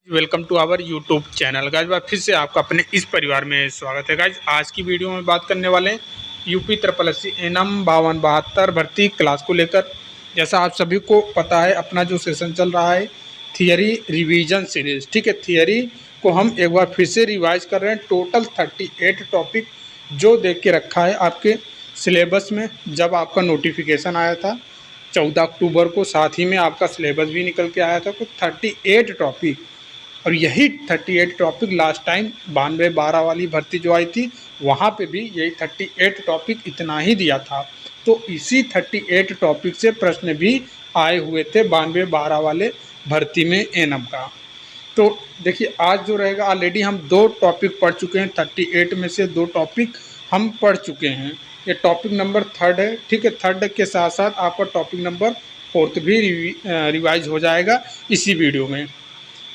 Welcome to our YouTube channel guys. बार फिर से आपका अपने इस परिवार में स्वागत है गाइज। आज की वीडियो में बात करने वाले हैं यूपी SSC एनम 5272 भर्ती क्लास को लेकर। जैसा आप सभी को पता है, अपना जो सेशन चल रहा है थियरी रिवीजन सीरीज, ठीक है। थियरी को हम एक बार फिर से रिवाइज कर रहे हैं। टोटल 38 टॉपिक जो देख के रखा है आपके सिलेबस में। जब आपका नोटिफिकेशन आया था 14 अक्टूबर को, साथ ही में आपका सिलेबस भी निकल के आया था। तो 38 टॉपिक, और यही 38 टॉपिक लास्ट टाइम 92-12 वाली भर्ती जो आई थी वहाँ पे भी यही 38 टॉपिक इतना ही दिया था। तो इसी 38 टॉपिक से प्रश्न भी आए हुए थे 92-12 वाले भर्ती में एनम का। तो देखिए, आज जो रहेगा, ऑलरेडी हम 2 टॉपिक पढ़ चुके हैं। 38 में से 2 टॉपिक हम पढ़ चुके हैं। ये टॉपिक नंबर 3 है, ठीक है। 3 के साथ साथ आपका टॉपिक नंबर 4 भी रिवाइज हो जाएगा इसी वीडियो में।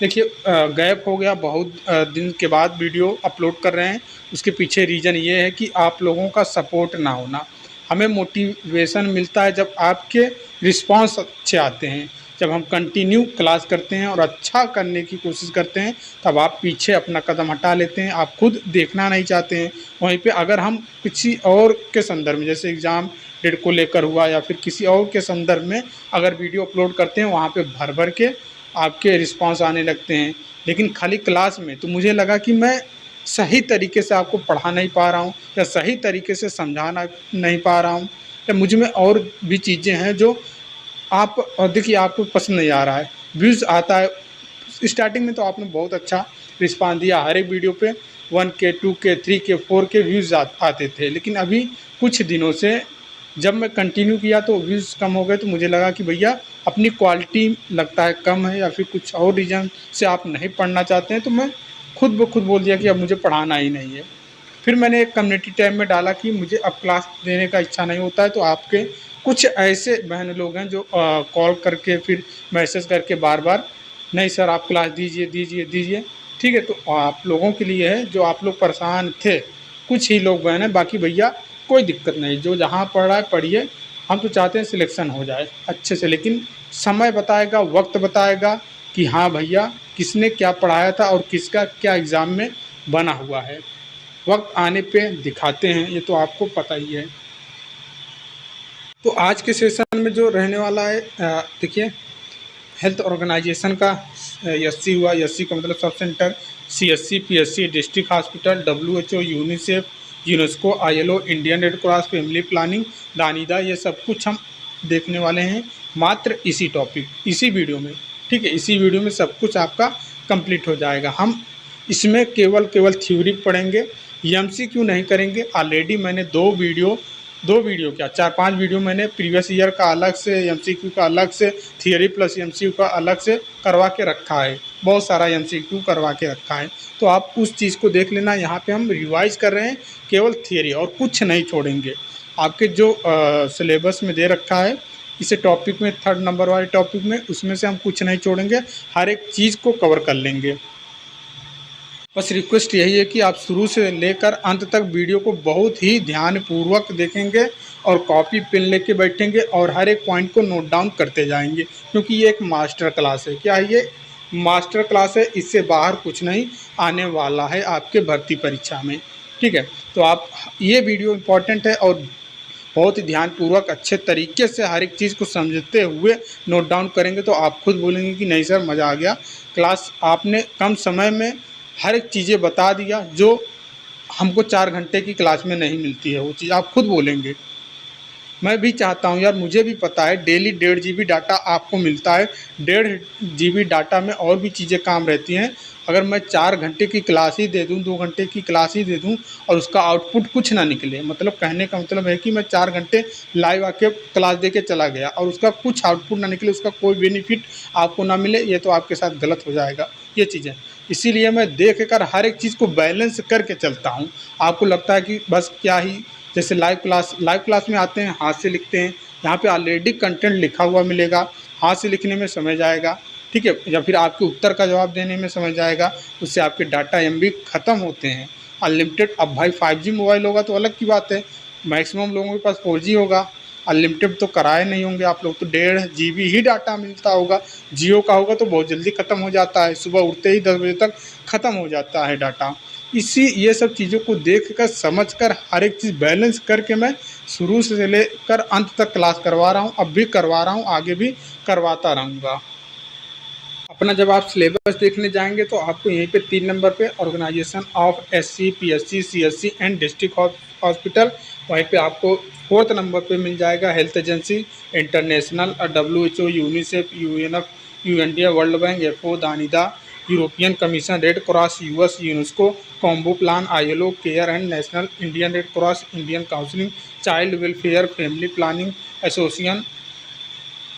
देखिए, गैप हो गया, बहुत दिन के बाद वीडियो अपलोड कर रहे हैं। उसके पीछे रीज़न ये है कि आप लोगों का सपोर्ट ना होना। हमें मोटिवेशन मिलता है जब आपके रिस्पांस अच्छे आते हैं, जब हम कंटिन्यू क्लास करते हैं और अच्छा करने की कोशिश करते हैं, तब आप पीछे अपना कदम हटा लेते हैं। आप खुद देखना नहीं चाहते हैं। वहीं पे अगर हम किसी और के संदर्भ में, जैसे एग्ज़ाम डेट को लेकर हुआ या फिर किसी और के संदर्भ में अगर वीडियो अपलोड करते हैं, वहाँ पे भर भर के आपके रिस्पांस आने लगते हैं। लेकिन खाली क्लास में तो मुझे लगा कि मैं सही तरीके से आपको पढ़ा नहीं पा रहा हूँ, या सही तरीके से समझाना नहीं पा रहा हूँ, या मुझ में और भी चीज़ें हैं जो आप देखिए आपको पसंद नहीं आ रहा है। व्यूज़ आता है, स्टार्टिंग में तो आपने बहुत अच्छा रिस्पांस दिया। हर एक वीडियो पे 1K 2K 3K 4K views आते थे। लेकिन अभी कुछ दिनों से जब मैं कंटिन्यू किया तो व्यूज़ कम हो गए। तो मुझे लगा कि भैया अपनी क्वालिटी लगता है कम है, या फिर कुछ और रीज़न से आप नहीं पढ़ना चाहते हैं। तो मैं खुद ब खुद बोल दिया कि अब मुझे पढ़ाना ही नहीं है। फिर मैंने एक कम्युनिटी टैब में डाला कि मुझे अब क्लास देने का इच्छा नहीं होता है। तो आपके कुछ ऐसे बहन लोग हैं जो कॉल करके फिर मैसेज करके बार बार, नहीं सर आप क्लास दीजिए दीजिए दीजिए, ठीक है। तो आप लोगों के लिए है जो आप लोग परेशान थे, कुछ ही लोग बहन हैं, बाकी भैया कोई दिक्कत नहीं। जो जहाँ पढ़ रहा है पढ़िए। हम तो चाहते हैं सिलेक्शन हो जाए अच्छे से, लेकिन समय बताएगा, वक्त बताएगा कि हाँ भैया किसने क्या पढ़ाया था और किसका क्या एग्ज़ाम में बना हुआ है। वक्त आने पे दिखाते हैं, ये तो आपको पता ही है। तो आज के सेशन में जो रहने वाला है, देखिए, हेल्थ ऑर्गेनाइजेशन का एससी हुआ, एससी का मतलब sub centre, CSC PSC district hospital, WHO UNICEF, UNESCO, ILO, Indian Red Cross, family planning, DANIDA, ये सब कुछ हम देखने वाले हैं मात्र इसी टॉपिक, इसी वीडियो में, ठीक है। इसी वीडियो में सब कुछ आपका कंप्लीट हो जाएगा। हम इसमें केवल थ्योरी पढ़ेंगे, MCQ नहीं करेंगे। ऑलरेडी मैंने 2 वीडियो क्या 4-5 वीडियो मैंने प्रीवियस ईयर का अलग से, MCQ का अलग से, थियरी प्लस MCQ का अलग से करवा के रखा है। बहुत सारा MCQ करवा के रखा है, तो आप उस चीज़ को देख लेना। यहाँ पे हम रिवाइज कर रहे हैं केवल थियरी, और कुछ नहीं छोड़ेंगे। आपके जो सिलेबस में दे रखा है इसे टॉपिक में, 3rd नंबर वाले टॉपिक में, उसमें से हम कुछ नहीं छोड़ेंगे, हर एक चीज़ को कवर कर लेंगे। बस रिक्वेस्ट यही है कि आप शुरू से लेकर अंत तक वीडियो को बहुत ही ध्यानपूर्वक देखेंगे और कॉपी पेन लेके बैठेंगे और हर एक पॉइंट को नोट डाउन करते जाएंगे, क्योंकि ये एक मास्टर क्लास है। क्या है ये? मास्टर क्लास है। इससे बाहर कुछ नहीं आने वाला है आपके भर्ती परीक्षा में, ठीक है। तो आप, ये वीडियो इम्पॉर्टेंट है और बहुत ही ध्यानपूर्वक अच्छे तरीके से हर एक चीज़ को समझते हुए नोट डाउन करेंगे तो आप खुद बोलेंगे कि नहीं सर मज़ा आ गया, क्लास आपने कम समय में हर एक चीज़ें बता दिया जो हमको 4 घंटे की क्लास में नहीं मिलती है। वो चीज़ आप खुद बोलेंगे। मैं भी चाहता हूँ यार, मुझे भी पता है डेली 1.5 GB डाटा आपको मिलता है। 1.5 GB डाटा में और भी चीज़ें काम रहती हैं। अगर मैं 4 घंटे की क्लास ही दे दूँ, 2 घंटे की क्लास ही दे दूँ और उसका आउटपुट कुछ ना निकले, मतलब कहने का मतलब है कि मैं 4 घंटे लाइव आके क्लास दे के चला गया और उसका कुछ आउटपुट ना निकले, उसका कोई बेनिफिट आपको ना मिले, ये तो आपके साथ गलत हो जाएगा ये चीज़ें। इसीलिए मैं देख कर हर एक चीज़ को बैलेंस करके चलता हूँ। आपको लगता है कि बस क्या ही, जैसे लाइव क्लास में आते हैं, हाथ से लिखते हैं। यहाँ पे ऑलरेडी कंटेंट लिखा हुआ मिलेगा, हाथ से लिखने में समय जाएगा, ठीक है, या फिर आपके उत्तर का जवाब देने में समय जाएगा। उससे आपके डाटा MB ख़त्म होते हैं। अनलिमिटेड, अब भाई 5G मोबाइल होगा तो अलग की बात है, मैक्सिमम लोगों के पास 4G होगा। अनलिमिटेड तो कराए नहीं होंगे आप लोग, तो 1.5 GB ही डाटा मिलता होगा। जियो का होगा तो बहुत जल्दी ख़त्म हो जाता है, सुबह उठते ही 10 बजे तक ख़त्म हो जाता है डाटा। ये सब चीज़ों को देख कर समझ कर हर एक चीज़ बैलेंस करके मैं शुरू से लेकर अंत तक क्लास करवा रहा हूँ, अब भी करवा रहा हूँ, आगे भी करवाता रहूँगा। अपना जब आप सिलेबस देखने जाएंगे तो आपको यहीं पे 3 नंबर पे organisation of SC, PSC, CSC and district hospital, वहीं पे आपको 4th नंबर पे मिल जाएगा health agency international, WHO, UNICEF, UNF, UNDA, World Bank, FO, DANIDA, European Commission, Red Cross, US, UNESCO, combo plan, ILO, care and national, Indian Red Cross, Indian counselling, child welfare, family planning association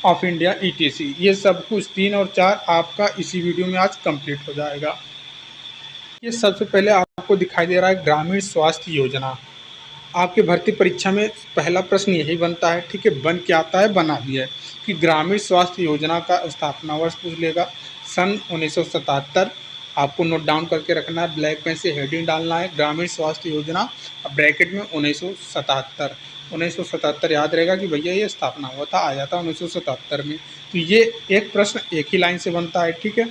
of India, ETC। ये सब कुछ 3 और 4 आपका इसी video में आज complete हो जाएगा। ये सबसे पहले आपको दिखाई दे रहा है ग्रामीण स्वास्थ्य योजना। आपके भर्ती परीक्षा में पहला प्रश्न यही बनता है, ठीक है, बन के आता है, बना भी है कि ग्रामीण स्वास्थ्य योजना का स्थापना वर्ष पूछ लेगा। सन 1977 आपको नोट डाउन करके रखना है, ब्लैक पेन से हेडिंग डालना है ग्रामीण स्वास्थ्य योजना, ब्रैकेट में 1977 याद रहेगा कि भैया ये स्थापना हुआ था, आया था 1977 में। तो ये एक प्रश्न एक ही लाइन से बनता है, ठीक है।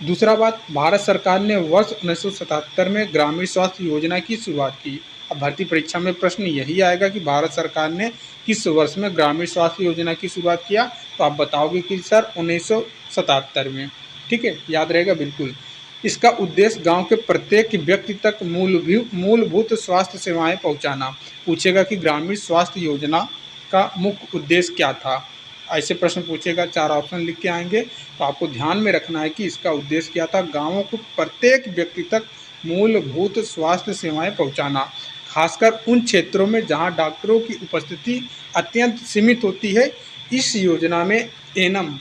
दूसरा बात, भारत सरकार ने वर्ष 1977 में ग्रामीण स्वास्थ्य योजना की शुरुआत की। अब भर्ती परीक्षा में प्रश्न यही आएगा कि भारत सरकार ने किस वर्ष में ग्रामीण स्वास्थ्य योजना की शुरुआत किया, तो आप बताओगे कि सर 1977 में, ठीक है, याद रहेगा बिल्कुल। इसका उद्देश्य गांव के प्रत्येक व्यक्ति तक मूलभूत स्वास्थ्य सेवाएं पहुंचाना। पूछेगा कि ग्रामीण स्वास्थ्य योजना का मुख्य उद्देश्य क्या था, ऐसे प्रश्न पूछेगा, 4 ऑप्शन लिख के आएंगे। तो आपको ध्यान में रखना है कि इसका उद्देश्य क्या था, गाँवों को प्रत्येक व्यक्ति तक मूलभूत स्वास्थ्य सेवाएं पहुंचाना, खासकर उन क्षेत्रों में जहां डॉक्टरों की उपस्थिति अत्यंत सीमित होती है। इस योजना में एनएम,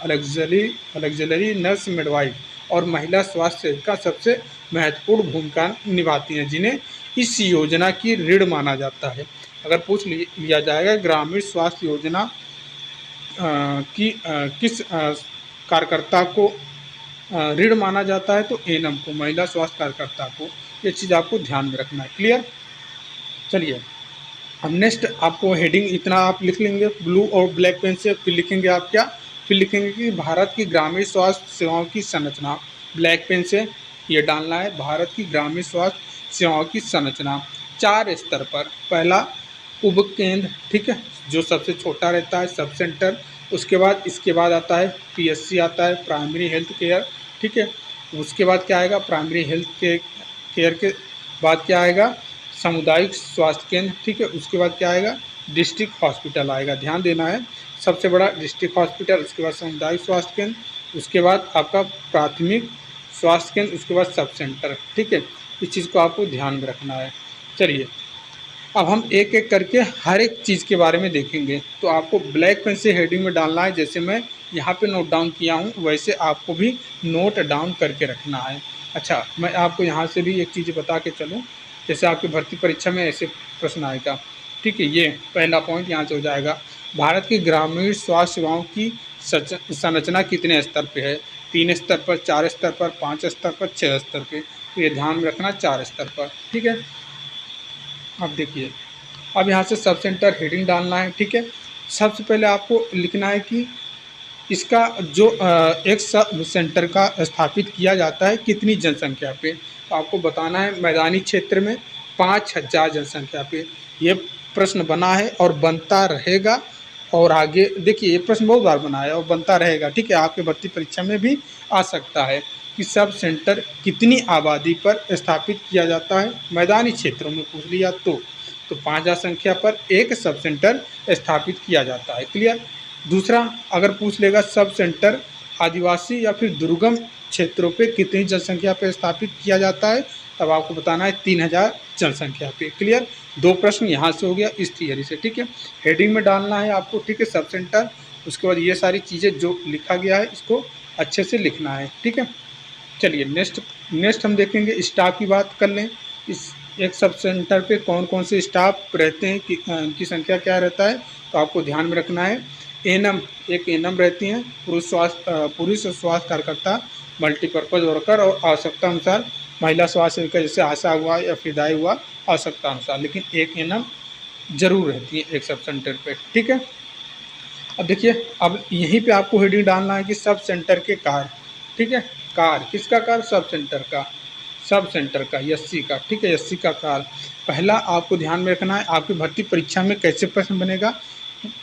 ऑक्सिलरी नर्स, मिडवाइफ और महिला स्वास्थ्य सेविका सबसे महत्वपूर्ण भूमिका निभाती हैं, जिन्हें इस योजना की रीढ़ माना जाता है। अगर पूछ लिया जाएगा ग्रामीण स्वास्थ्य योजना किस कार्यकर्ता को रीढ़ माना जाता है, तो एनएम को, महिला स्वास्थ्य कार्यकर्ता को। ये चीज़ आपको ध्यान में रखना है, क्लियर। चलिए अब नेक्स्ट आपको हेडिंग इतना आप लिख लेंगे ब्लू और ब्लैक पेन से, फिर लिखेंगे आप क्या, फिर लिखेंगे कि भारत की ग्रामीण स्वास्थ्य सेवाओं की संरचना। ब्लैक पेन से ये डालना है, भारत की ग्रामीण स्वास्थ्य सेवाओं की संरचना 4 स्तर पर। पहला उपकेंद्र, ठीक है, जो सबसे छोटा रहता है, सब सेंटर। उसके बाद इसके बाद आता है PSC आता है, प्राइमरी हेल्थ केयर, ठीक है। उसके बाद क्या आएगा, प्राइमरी हेल्थ केयर के बाद क्या आएगा, सामुदायिक स्वास्थ्य केंद्र, ठीक है। उसके बाद क्या आएगा, डिस्ट्रिक्ट हॉस्पिटल आएगा, ध्यान देना है, सबसे बड़ा डिस्ट्रिक्ट हॉस्पिटल, उसके बाद सामुदायिक स्वास्थ्य केंद्र, उसके बाद आपका प्राथमिक स्वास्थ्य केंद्र, उसके बाद सब सेंटर, ठीक है। इस चीज़ को आपको ध्यान में रखना है। चलिए अब हम एक एक करके हर एक चीज़ के बारे में देखेंगे। तो आपको ब्लैक पेन से हेडिंग में डालना है, जैसे मैं यहाँ पे नोट डाउन किया हूँ वैसे आपको भी नोट डाउन करके रखना है। अच्छा, मैं आपको यहाँ से भी एक चीज़ बता के चलूँ, जैसे आपकी भर्ती परीक्षा में ऐसे प्रश्न आएगा, ठीक है। ये पहला पॉइंट यहाँ से हो जाएगा, भारत की ग्रामीण स्वास्थ्य सेवाओं की संरचना कितने स्तर पे है, 3 स्तर पर, 4 स्तर पर, 5 स्तर पर, 6 स्तर पे। तो ये ध्यान में रखना 4 स्तर पर, ठीक है। अब देखिए, अब यहाँ से सब सेंटर हेडिंग डालना है, ठीक है। सबसे पहले आपको लिखना है कि इसका जो एक सब सेंटर का स्थापित किया जाता है कितनी जनसंख्या पे, तो आपको बताना है मैदानी क्षेत्र में 5000 जनसंख्या पे। ये प्रश्न बना है और बनता रहेगा, और आगे देखिए ये प्रश्न बहुत बार बना है और बनता रहेगा, ठीक है। आपके भर्ती परीक्षा में भी आ सकता है कि सब सेंटर कितनी आबादी पर स्थापित किया जाता है, मैदानी क्षेत्रों में पूछ लिया तो 5000 संख्या पर एक सब सेंटर स्थापित किया जाता है, क्लियर। दूसरा अगर पूछ लेगा सब सेंटर आदिवासी या फिर दुर्गम क्षेत्रों पे कितनी जनसंख्या पे स्थापित किया जाता है, तब आपको बताना है 3000 जनसंख्या पे, क्लियर। 2 प्रश्न यहाँ से हो गया इस थियरी से, ठीक है। हेडिंग में डालना है आपको, ठीक है, सब सेंटर। उसके बाद ये सारी चीज़ें जो लिखा गया है इसको अच्छे से लिखना है, ठीक है। चलिए नेक्स्ट हम देखेंगे, स्टाफ की बात कर लें। इस एक सब सेंटर पे कौन कौन से स्टाफ रहते हैं, कि उनकी संख्या क्या रहता है, तो आपको ध्यान में रखना है। एनएम, एक एनएम रहती हैं, पुरुष स्वास्थ्य कार्यकर्ता, मल्टीपर्पज़ वर्कर, और आवश्यकता अनुसार महिला स्वास्थ्य सेविका, जैसे आशा हुआ या फिदाई हुआ, आवश्यकता अनुसार। लेकिन एक एनएम ज़रूर रहती है एक सब सेंटर पे। ठीक है, अब देखिए, अब यहीं पे आपको हेडिंग डालना है कि सब सेंटर के कार। ठीक है, कार किसका कार? सब सेंटर का, सब सेंटर का, एससी का। ठीक है, एससी का कार। पहला आपको ध्यान में रखना है, आपकी भर्ती परीक्षा में कैसे प्रश्न बनेगा?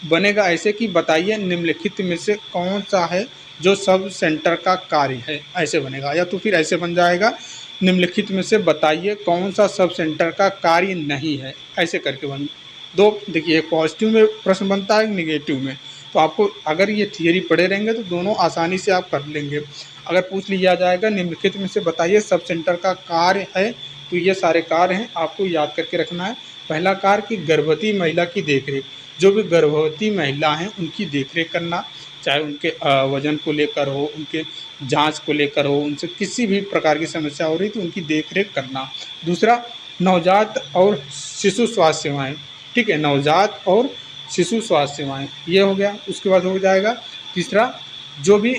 बनेगा ऐसे कि बताइए निम्नलिखित में से कौन सा है जो सब सेंटर का कार्य है, ऐसे बनेगा। या तो फिर ऐसे बन जाएगा, निम्नलिखित में से बताइए कौन सा सब सेंटर का कार्य नहीं है, ऐसे करके बन दो। देखिए, एक पॉजिटिव में प्रश्न बनता है, निगेटिव में। तो आपको अगर ये थियरी पढ़े रहेंगे तो दोनों आसानी से आप कर लेंगे। अगर पूछ लिया जाएगा निम्नलिखित में से बताइए सब सेंटर का कार्य है, तो ये सारे कार्य हैं, आपको याद करके रखना है। पहला कार्य कि गर्भवती महिला की देखरेख। जो भी गर्भवती महिला हैं उनकी देखरेख करना, चाहे उनके वजन को लेकर हो, उनके जांच को लेकर हो, उनसे किसी भी प्रकार की समस्या हो रही तो उनकी देखरेख करना। दूसरा, नवजात और शिशु स्वास्थ्य सेवाएं। ठीक है, नवजात और शिशु स्वास्थ्य सेवाएं, ये हो गया। उसके बाद हो जाएगा तीसरा, जो भी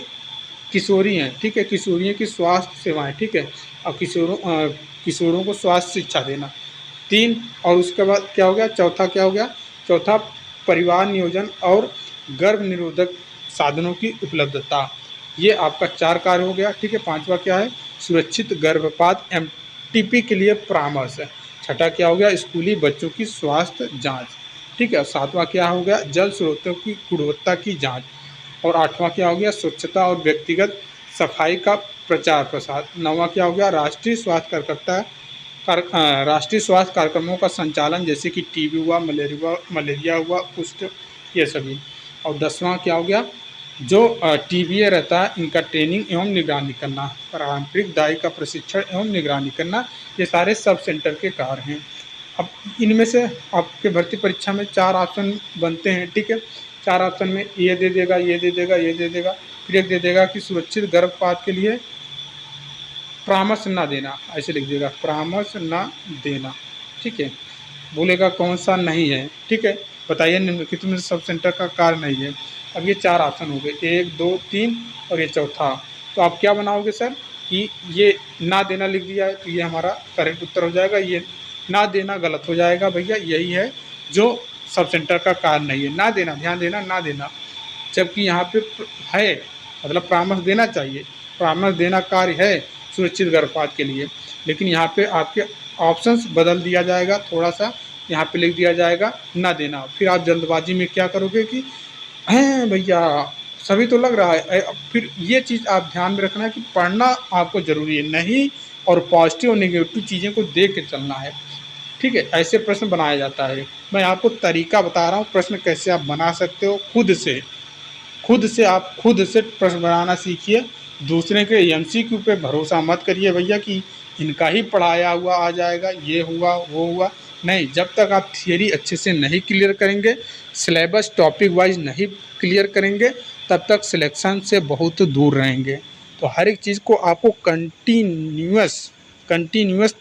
किशोरी हैं, ठीक है, किशोरियों की स्वास्थ्य सेवाएं। ठीक है, और किशोरों को स्वास्थ्य शिक्षा देना। 3, और उसके बाद क्या हो गया? चौथा क्या हो गया? चौथा, परिवार नियोजन और गर्भ निरोधक साधनों की उपलब्धता। ये आपका 4 कार्य हो गया। ठीक है, 5वां क्या है? सुरक्षित गर्भपात एमटीपी के लिए परामर्श है। छठा क्या हो गया? स्कूली बच्चों की स्वास्थ्य जांच। ठीक है, 7वां क्या हो गया? जल स्रोतों की गुणवत्ता की जांच। और 8वां क्या हो गया? स्वच्छता और व्यक्तिगत सफाई का प्रचार प्रसार। 9वां क्या हो गया? राष्ट्रीय स्वास्थ्य कार्यक्रमों का संचालन, जैसे कि टीबी हुआ, मलेरिया हुआ, कुष्ठ, ये सभी। और 10वां क्या हो गया? जो टीबीए रहता है इनका ट्रेनिंग एवं निगरानी करना, पारंपरिक दाई का प्रशिक्षण एवं निगरानी करना। ये सारे सब सेंटर के कार्य हैं। अब इनमें से आपके भर्ती परीक्षा में 4 ऑप्शन बनते हैं। ठीक है, 4 ऑप्शन में ये दे देगा, ये दे देगा, ये दे देगा, फिर एक दे देगा कि सुरक्षित गर्भपात के लिए परामर्श ना देना, ऐसे लिख देगा, परामर्श ना देना। ठीक है, बोलेगा कौन सा नहीं है। ठीक है, बताइए निम्नलिखित में सब सेंटर का कार्य नहीं है। अब ये 4 ऑप्शन हो गए, 1, 2, 3 और ये चौथा। तो आप क्या बनाओगे सर कि ये ना देना लिख दिया है, तो ये हमारा करेक्ट उत्तर हो जाएगा। ये ना देना गलत हो जाएगा भैया, यही है जो सब सेंटर का कार्य नहीं है। ना देना, ध्यान देना, ना देना, जबकि यहाँ पे है, मतलब परामर्श देना चाहिए, परामर्श देना कार्य है सुरक्षित गर्भपात के लिए। लेकिन यहाँ पे आपके ऑप्शंस बदल दिया जाएगा थोड़ा सा, यहाँ पे लिख दिया जाएगा ना देना। फिर आप जल्दबाजी में क्या करोगे कि हैं भैया सभी तो लग रहा है। फिर ये चीज़ आप ध्यान में रखना है कि पढ़ना आपको ज़रूरी है, नहीं और पॉजिटिव और नेगेटिव चीज़ें को देख के चलना है। ठीक है, ऐसे प्रश्न बनाया जाता है। मैं आपको तरीका बता रहा हूँ प्रश्न कैसे आप बना सकते हो। आप खुद से प्रश्न बनाना सीखिए। दूसरे के एमसीक्यू पे भरोसा मत करिए भैया कि इनका ही पढ़ाया हुआ आ जाएगा, ये हुआ वो हुआ। नहीं, जब तक आप थियरी अच्छे से नहीं क्लियर करेंगे, सिलेबस टॉपिक वाइज नहीं क्लियर करेंगे, तब तक सिलेक्शन से बहुत दूर रहेंगे। तो हर एक चीज़ को आपको कंटिन्यूस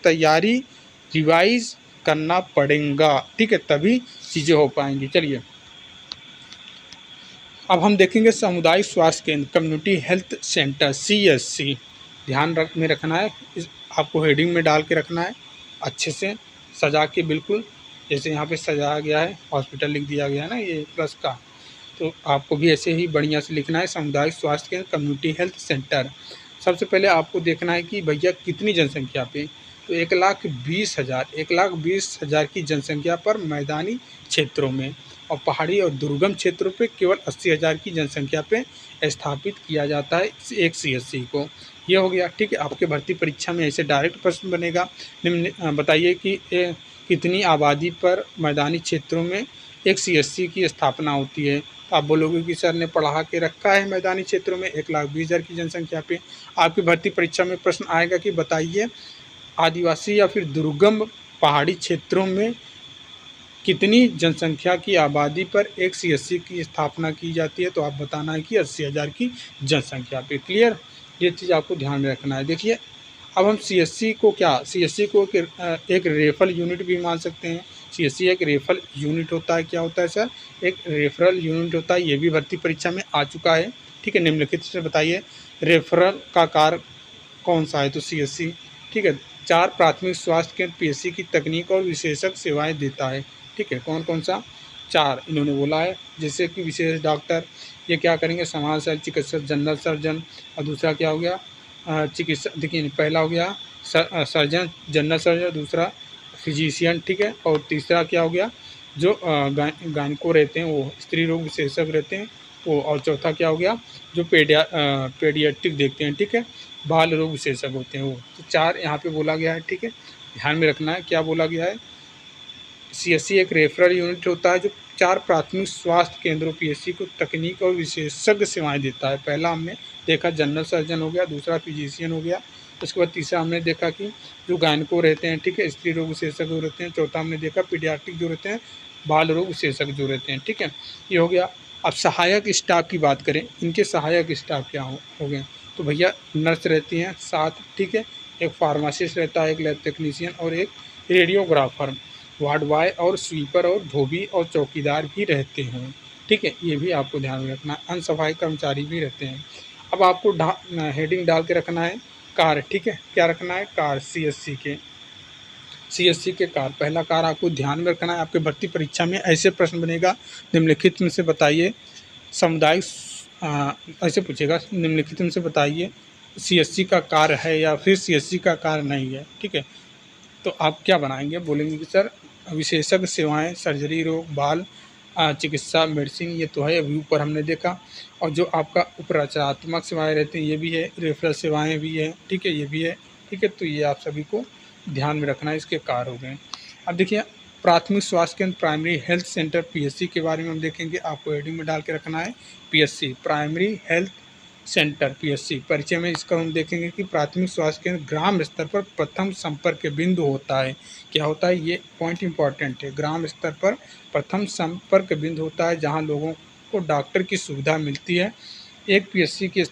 तैयारी, रिवाइज करना पड़ेगा। ठीक है, तभी चीज़ें हो पाएंगी। चलिए, अब हम देखेंगे सामुदायिक स्वास्थ्य केंद्र, कम्युनिटी हेल्थ सेंटर, CSC। ध्यान में रखना है, इस आपको हेडिंग में डाल के रखना है अच्छे से सजा के, बिल्कुल जैसे यहाँ पे सजाया गया है, हॉस्पिटल लिख दिया गया है ना ये प्लस का, तो आपको भी ऐसे ही बढ़िया से लिखना है, सामुदायिक स्वास्थ्य केंद्र, कम्युनिटी हेल्थ सेंटर। सबसे पहले आपको देखना है कि भैया कितनी जनसंख्या पे, तो 1,20,000 की जनसंख्या पर मैदानी क्षेत्रों में, और पहाड़ी और दुर्गम क्षेत्रों पे केवल 80,000 की जनसंख्या पे स्थापित किया जाता है एक CSC को। ये हो गया। ठीक है, आपके भर्ती परीक्षा में ऐसे डायरेक्ट प्रश्न बनेगा, बताइए कि कितनी आबादी पर मैदानी क्षेत्रों में एक CSC की स्थापना होती है। तो आप बोलोगे कि सर ने पढ़ा के रखा है मैदानी क्षेत्रों में 1,20,000 की जनसंख्या पे। आपकी भर्ती परीक्षा में प्रश्न आएगा कि बताइए आदिवासी या फिर दुर्गम पहाड़ी क्षेत्रों में कितनी जनसंख्या की आबादी पर एक CSC की स्थापना की जाती है, तो आप बताना है कि 80,000 की जनसंख्या पे। क्लियर, ये चीज़ आपको ध्यान में रखना है। देखिए, अब हम CSC को एक रेफरल यूनिट भी मान सकते हैं। CSC एक रेफरल यूनिट होता है। क्या होता है सर? एक रेफरल यूनिट होता है। ये भी भर्ती परीक्षा में आ चुका है। ठीक है, निम्नलिखित से बताइए रेफरल का कार्य कौन सा है, तो CSC। ठीक है, 4 प्राथमिक स्वास्थ्य केंद्र PSC की तकनीक और विशेषज्ञ सेवाएं देता है। ठीक है, कौन कौन सा? 4 इन्होंने बोला है। जैसे कि विशेष डॉक्टर, ये क्या करेंगे? समाज शास्त्र चिकित्सक, जनरल सर्जन। और दूसरा क्या हो गया? चिकित्सा, देखिए पहला हो गया सर्जन, जनरल सर्जन, दूसरा फिजिशियन, ठीक है। और तीसरा क्या हो गया? जो गायनको रहते हैं, वो स्त्री रोग विशेषज्ञ रहते हैं वो। और चौथा क्या हो गया? जो पेडियाट्रिक देखते हैं, ठीक है, बाल रोग विशेषज्ञ होते हैं वो। तो 4 यहाँ पे बोला गया है, ठीक है, ध्यान में रखना है। क्या बोला गया है? सीएससी एक रेफरल यूनिट होता है जो 4 प्राथमिक स्वास्थ्य केंद्रों पीएससी को तकनीक और विशेषज्ञ सेवाएं देता है। पहला हमने देखा जनरल सर्जन हो गया, दूसरा फिजिशियन हो गया, उसके बाद तीसरा हमने देखा कि जो गायनको रहते हैं, ठीक है, स्त्री रोग विशेषज्ञ रहते हैं, चौथा हमने देखा पीडियाट्रिक जो रहते हैं, बाल रोग विशेषज्ञ जो रहते हैं, ठीक है, ये हो गया। अब सहायक स्टाफ की बात करें, इनके सहायक स्टाफ क्या हो गए? तो भैया नर्स रहती हैं 7, ठीक है, एक फार्मासिस्ट रहता है, एक लैब टेक्नीशियन और एक रेडियोग्राफर, वार्ड बॉय और स्वीपर और धोबी और चौकीदार भी रहते हैं, ठीक है, ये भी आपको ध्यान में रखना है। अन्य सफाई कर्मचारी भी रहते हैं। अब आपको हेडिंग डाल के रखना है कार, ठीक है, क्या रखना है? कार, सीएससी के कार। पहला कार आपको ध्यान में रखना है। आपके भर्ती परीक्षा में ऐसे प्रश्न बनेगा, निम्नलिखित में से बताइए सामुदायिक, ऐसे पूछेगा, निम्नलिखित में से बताइए सीएससी का कार है या फिर सीएससी का कार नहीं है, ठीक है। तो आप क्या बनाएंगे? बोलेंगे कि सर विशेषज्ञ सेवाएं, सर्जरी, रोग, बाल चिकित्सा, मेडिसिन, ये तो है अभी ऊपर हमने देखा। और जो आपका उपचारात्मक सेवाएं रहती हैं ये भी है, रेफरल सेवाएं भी है, ठीक है, ये भी है, ठीक है। तो ये आप सभी को ध्यान में रखना है, इसके कार हो गए। अब देखिए प्राथमिक स्वास्थ्य केंद्र, प्राइमरी हेल्थ सेंटर पीएससी के बारे में हम देखेंगे। आपको हेडिंग में डाल के रखना है PSC, primary health centre PSC. परिचय में इसका हम देखेंगे कि प्राथमिक स्वास्थ्य केंद्र ग्राम स्तर पर प्रथम संपर्क बिंदु होता है। क्या होता है? ये पॉइंट इंपॉर्टेंट है। ग्राम स्तर पर प्रथम संपर्क बिंदु होता है जहां लोगों को डॉक्टर की सुविधा मिलती है। एक पीएससी की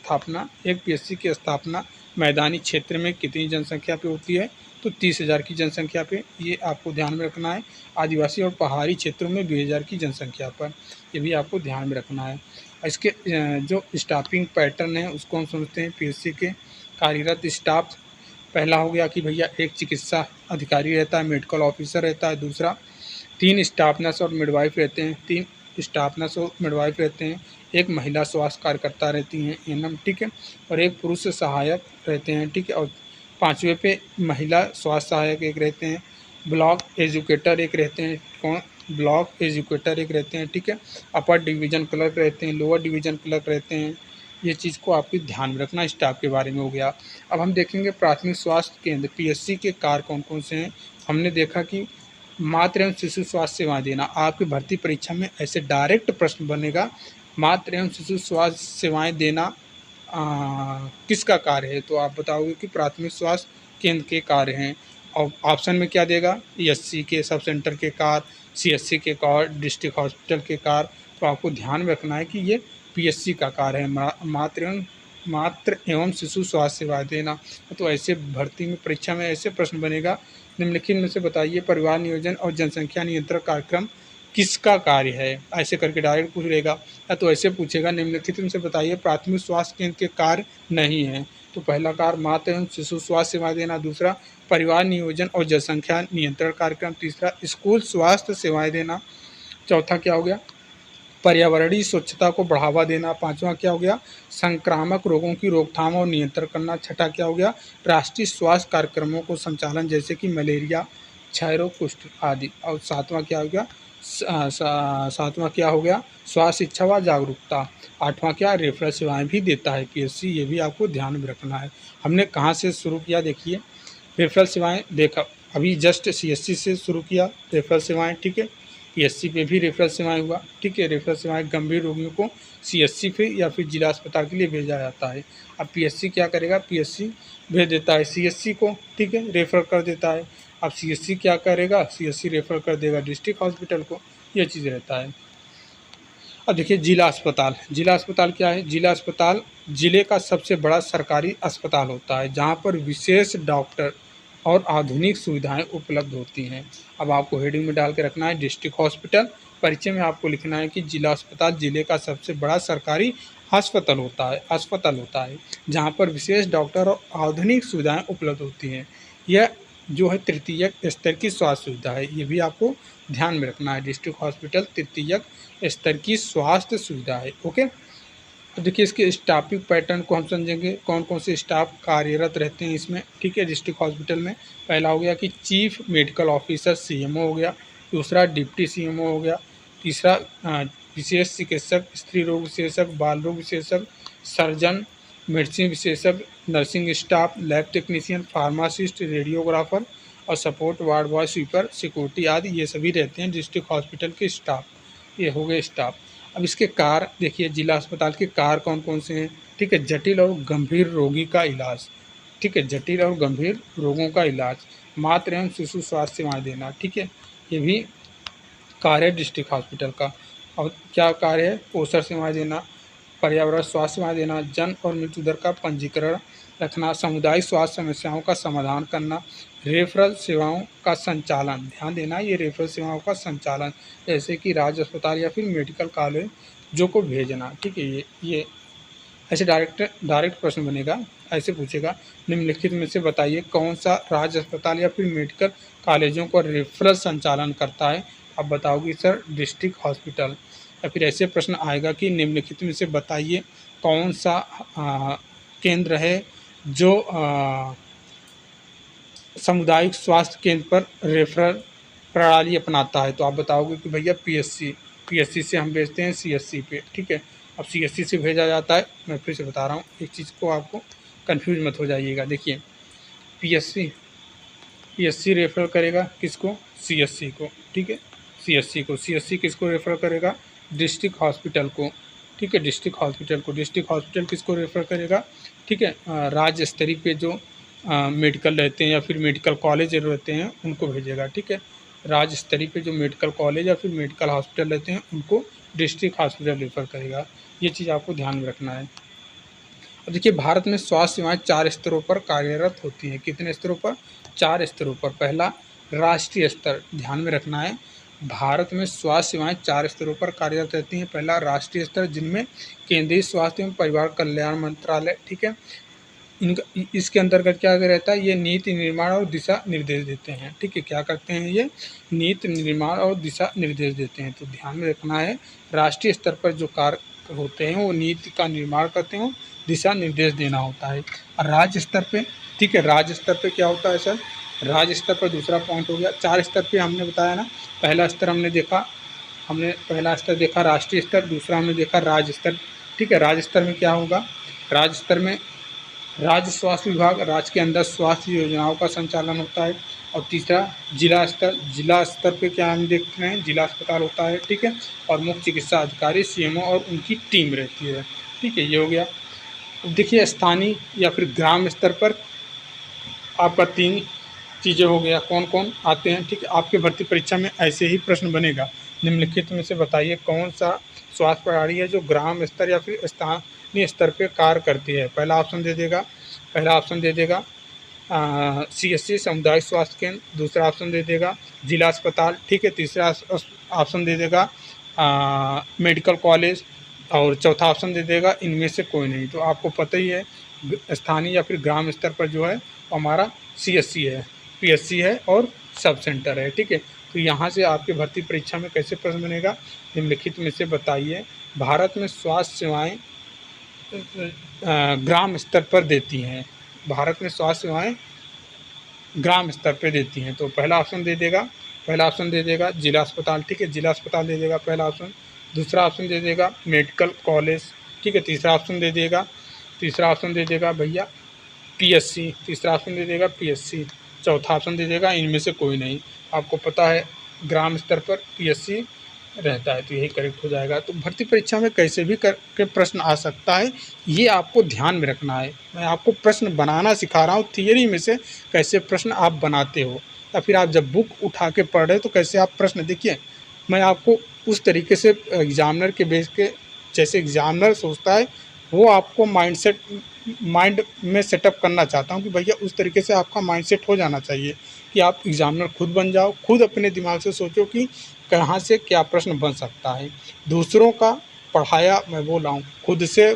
स्थापना मैदानी क्षेत्र में कितनी जनसंख्या पे होती है? तो 30,000 की जनसंख्या पे, ये आपको ध्यान में रखना है। आदिवासी और पहाड़ी क्षेत्रों में 20,000 की जनसंख्या पर, ये भी आपको ध्यान में रखना है। इसके जो स्टाफिंग पैटर्न है उसको हम समझते हैं। पीएससी के कार्यरत स्टाफ, पहला हो गया कि भैया एक चिकित्सा अधिकारी रहता है, मेडिकल ऑफिसर रहता है, दूसरा 3 स्टाफ नर्स और मिडवाइफ रहते हैं, 3 स्टाफ नर्स और मिडवाइफ रहते हैं, एक महिला स्वास्थ्य कार्यकर्ता रहती हैं एनएम, ठीक है, और एक पुरुष सहायक रहते हैं, ठीक है। और 5वें पे महिला स्वास्थ्य सहायक एक रहते हैं, ब्लॉक एजुकेटर एक रहते हैं, ब्लॉक एजुकेटर एक रहते हैं, ठीक है। अपर डिवीज़न क्लर्क रहते हैं, लोअर डिवीज़न क्लर्क रहते हैं। ये चीज़ को आपको ध्यान में रखना, स्टाफ के बारे में हो गया। अब हम देखेंगे प्राथमिक स्वास्थ्य केंद्र पीएससी के कार्य कौन कौन से हैं। हमने देखा कि मातृ एवं शिशु स्वास्थ्य सेवाएं देना। आपकी भर्ती परीक्षा में ऐसे डायरेक्ट प्रश्न बनेगा, मातृ एवं शिशु स्वास्थ्य सेवाएं देना किसका कार्य है? तो आप बताओगे कि प्राथमिक स्वास्थ्य केंद्र के कार्य हैं। और ऑप्शन में क्या देगा? एससी के सब सेंटर के कार्य, सीएससी के कार्य, डिस्ट्रिक्ट हॉस्पिटल के कार्य। तो आपको ध्यान में रखना है कि ये पीएससी का कार्य है, मातृ एवं शिशु स्वास्थ्य सेवा देना। तो ऐसे भर्ती में परीक्षा में ऐसे प्रश्न बनेगा, निम्नलिखित में से बताइए परिवार नियोजन और जनसंख्या नियंत्रण कार्यक्रम किसका कार्य है? ऐसे करके डायरेक्ट पूछ लेगा। या तो ऐसे पूछेगा, निम्नलिखित में से बताइए प्राथमिक स्वास्थ्य केंद्र के कार्य नहीं है। तो पहला कार्य मातृ एवं शिशु स्वास्थ्य सेवा देना, दूसरा परिवार नियोजन और जनसंख्या नियंत्रण कार्यक्रम, तीसरा स्कूल स्वास्थ्य सेवाएं देना, चौथा क्या हो गया? पर्यावरणीय स्वच्छता को बढ़ावा देना, पांचवा क्या हो गया? संक्रामक रोगों की रोकथाम और नियंत्रण करना, छठा क्या हो गया? राष्ट्रीय स्वास्थ्य कार्यक्रमों को संचालन जैसे कि मलेरिया, क्षय रोग, कुष्ठ आदि। और सातवां क्या हो गया? सातवां क्या हो गया? स्वास्थ्य शिक्षा व जागरूकता। आठवां क्या? रेफरल सेवाएं भी देता है पीएससी, ये भी आपको ध्यान में रखना है। हमने कहाँ से शुरू किया? देखिए रेफरल सेवाएं देखा, अभी जस्ट सीएससी से शुरू किया रेफरल सेवाएं, ठीक है। पीएससी पे भी रेफरल सेवाएं हुआ, ठीक है। रेफरल सेवाएं गंभीर रोगियों को सीएससी पे या फिर जिला अस्पताल के लिए भेजा जाता है। अब पीएससी क्या करेगा? पीएससी भेज देता है सीएससी को, ठीक है, रेफर कर देता है। अब सीएससी क्या करेगा? सीएससी रेफर कर देगा डिस्ट्रिक्ट हॉस्पिटल को, यह चीज़ रहता है। अब देखिए जिला अस्पताल, जिला अस्पताल क्या है? जिला अस्पताल जिले का सबसे बड़ा सरकारी अस्पताल होता है जहाँ पर विशेष डॉक्टर और आधुनिक सुविधाएं उपलब्ध होती हैं। अब आपको हेडिंग में डाल के रखना है डिस्ट्रिक्ट हॉस्पिटल। परिचय में आपको लिखना है कि जिला अस्पताल जिले का सबसे बड़ा सरकारी अस्पताल होता है जहाँ पर विशेष डॉक्टर और आधुनिक सुविधाएं उपलब्ध होती हैं। यह जो है तृतीयक स्तर की स्वास्थ्य सुविधा है, ये भी आपको ध्यान में रखना है। डिस्ट्रिक्ट हॉस्पिटल तृतीयक स्तर की स्वास्थ्य सुविधा है। ओके, अब देखिए इसके स्टाफिंग पैटर्न को हम समझेंगे, कौन कौन से स्टाफ कार्यरत रहते हैं इसमें। ठीक है, डिस्ट्रिक्ट हॉस्पिटल में पहला हो गया कि चीफ मेडिकल ऑफिसर सीएमओ हो गया, दूसरा डिप्टी सीएमओ हो गया, तीसरा विशेष चिकित्सक, स्त्री रोग विशेषज्ञ, बाल रोग विशेषज्ञ, सर्जन, मेडिसिन विशेषज्ञ, nursing staff, lab technician, pharmacist, radiographer और support ward boy, sweeper, security आदि ये सभी रहते हैं डिस्ट्रिक्ट हॉस्पिटल के स्टाफ। ये हो गए स्टाफ। अब इसके कार्य देखिए, जिला अस्पताल के कार्य कौन कौन से हैं। ठीक है, जटिल और गंभीर रोगी का इलाज। ठीक है, जटिल और गंभीर रोगों का इलाज, मातृ एवं शिशु स्वास्थ्य सेवाएं देना। ठीक है, ये भी कार्य है डिस्ट्रिक्ट हॉस्पिटल का। और क्या कार्य है, पोषण सेवाएं देना, पर्यावरण स्वास्थ्य सेवाएं देना, जन्म और मृत्यु दर का पंजीकरण रखना, सामुदायिक स्वास्थ्य समस्याओं का समाधान करना, रेफरल सेवाओं का संचालन, ध्यान देना ये रेफरल सेवाओं का संचालन, जैसे कि राज्य अस्पताल या फिर मेडिकल कॉलेज जो को भेजना। ठीक है, ये ऐसे डायरेक्ट प्रश्न बनेगा, ऐसे पूछेगा, निम्नलिखित में से बताइए कौन सा राज्य अस्पताल या फिर मेडिकल कॉलेजों का रेफरल संचालन करता है। आप बताओगे सर डिस्ट्रिक्ट हॉस्पिटल। या फिर ऐसे प्रश्न आएगा कि निम्नलिखित में से बताइए कौन सा केंद्र है जो सामुदायिक स्वास्थ्य केंद्र पर रेफरल प्रणाली अपनाता है। तो आप बताओगे कि भैया पीएससी से हम भेजते हैं सीएससी पे। ठीक है, अब सीएससी से भेजा जाता है, मैं फिर से बता रहा हूँ, एक चीज़ को आपको कंफ्यूज मत हो जाइएगा। देखिए पीएससी रेफर करेगा किसको, सीएससी को। ठीक है, सीएससी किसको रेफर करेगा, डिस्ट्रिक्ट हॉस्पिटल को। ठीक है, डिस्ट्रिक्ट हॉस्पिटल किसको रेफर करेगा। ठीक है, राज्य स्तरीय पे जो मेडिकल रहते हैं या फिर मेडिकल कॉलेज रहते हैं उनको भेजेगा। ठीक है, राज्य स्तरीय पे जो मेडिकल कॉलेज या फिर मेडिकल हॉस्पिटल रहते हैं उनको डिस्ट्रिक्ट हॉस्पिटल रेफर करेगा। ये चीज़ आपको ध्यान में रखना है। अब देखिए, भारत में स्वास्थ्य सेवाएं 4 स्तरों पर कार्यरत होती हैं। कितने स्तरों पर, 4 स्तरों पर। पहला राष्ट्रीय स्तर, ध्यान में रखना है, भारत में स्वास्थ्य सेवाएं 4 स्तरों पर कार्यरत रहती हैं। पहला राष्ट्रीय स्तर, जिनमें केंद्रीय स्वास्थ्य एवं परिवार कल्याण मंत्रालय, ठीक है, इनका इसके अंतर्गत क्या रहता है, ये नीति निर्माण और दिशा निर्देश देते हैं। ठीक है, क्या करते हैं, ये नीति निर्माण और दिशा निर्देश देते हैं। तो ध्यान में रखना है, राष्ट्रीय स्तर पर जो कार्य होते हैं वो नीति का निर्माण करते हैं, दिशा निर्देश देना होता है। और राज्य स्तर पे, ठीक है, राज्य स्तर पे क्या होता है सर, राज्य स्तर पर दूसरा पॉइंट हो गया। 4 स्तर पे हमने बताया ना, पहला स्तर पहला स्तर देखा राष्ट्रीय स्तर, दूसरा हमने देखा राज्य स्तर। ठीक है, राज्य स्तर में क्या होगा, राज्य स्तर में राज्य स्वास्थ्य विभाग, राज्य के अंदर स्वास्थ्य योजनाओं का संचालन होता है। और तीसरा जिला स्तर पे क्या हम देख रहे हैं, जिला अस्पताल होता है। ठीक है, और मुख्य चिकित्सा अधिकारी सीएमओ और उनकी टीम रहती है। ठीक है, ये हो गया। अब देखिए, स्थानीय या फिर ग्राम स्तर पर आपका 3 चीज़ें हो गया, कौन कौन आते हैं। ठीक है, आपके भर्ती परीक्षा में ऐसे ही प्रश्न बनेगा, निम्नलिखित में से बताइए कौन सा स्वास्थ्य प्रणाली है जो ग्राम स्तर या फिर स्थानीय स्तर पे कार्य करती है। पहला ऑप्शन दे देगा सीएससी सामुदायिक स्वास्थ्य केंद्र, दूसरा ऑप्शन दे देगा जिला अस्पताल। ठीक है, तीसरा ऑप्शन दे देगा मेडिकल कॉलेज, और चौथा ऑप्शन दे देगा इनमें से कोई नहीं। तो आपको पता ही है, स्थानीय या फिर ग्राम स्तर पर जो है हमारा सीएससी है, पीएससी है और सब सेंटर है। ठीक है, तो यहाँ से आपके भर्ती परीक्षा में कैसे प्रश्न बनेगा, निम्नलिखित में से बताइए भारत में स्वास्थ्य सेवाएं ग्राम स्तर पर देती हैं, भारत में स्वास्थ्य सेवाएं ग्राम स्तर पर देती हैं। तो पहला ऑप्शन दे देगा जिला अस्पताल। ठीक है, जिला अस्पताल दे देगा पहला ऑप्शन, दूसरा ऑप्शन दे देगा मेडिकल कॉलेज। ठीक है, तीसरा ऑप्शन दे देगा भैया पीएससी, चौथा ऑप्शन दे देगा इनमें से कोई नहीं। आपको पता है ग्राम स्तर पर पीएससी रहता है, तो यही करेक्ट हो जाएगा। तो भर्ती परीक्षा में कैसे भी करके प्रश्न आ सकता है, ये आपको ध्यान में रखना है। मैं आपको प्रश्न बनाना सिखा रहा हूँ, थियरी में से कैसे प्रश्न आप बनाते हो, या फिर आप जब बुक उठा के पढ़ रहे तो कैसे आप प्रश्न, देखिए मैं आपको उस तरीके से एग्जामिनर के बेस के, जैसे एग्जामिनर सोचता है वो आपको माइंड में सेटअप करना चाहता हूँ कि भैया उस तरीके से आपका माइंडसेट हो जाना चाहिए कि आप एग्जामिनर खुद बन जाओ, खुद अपने दिमाग से सोचो कि कहाँ से क्या प्रश्न बन सकता है। दूसरों का पढ़ाया मैं बोल रहा हूँ, खुद से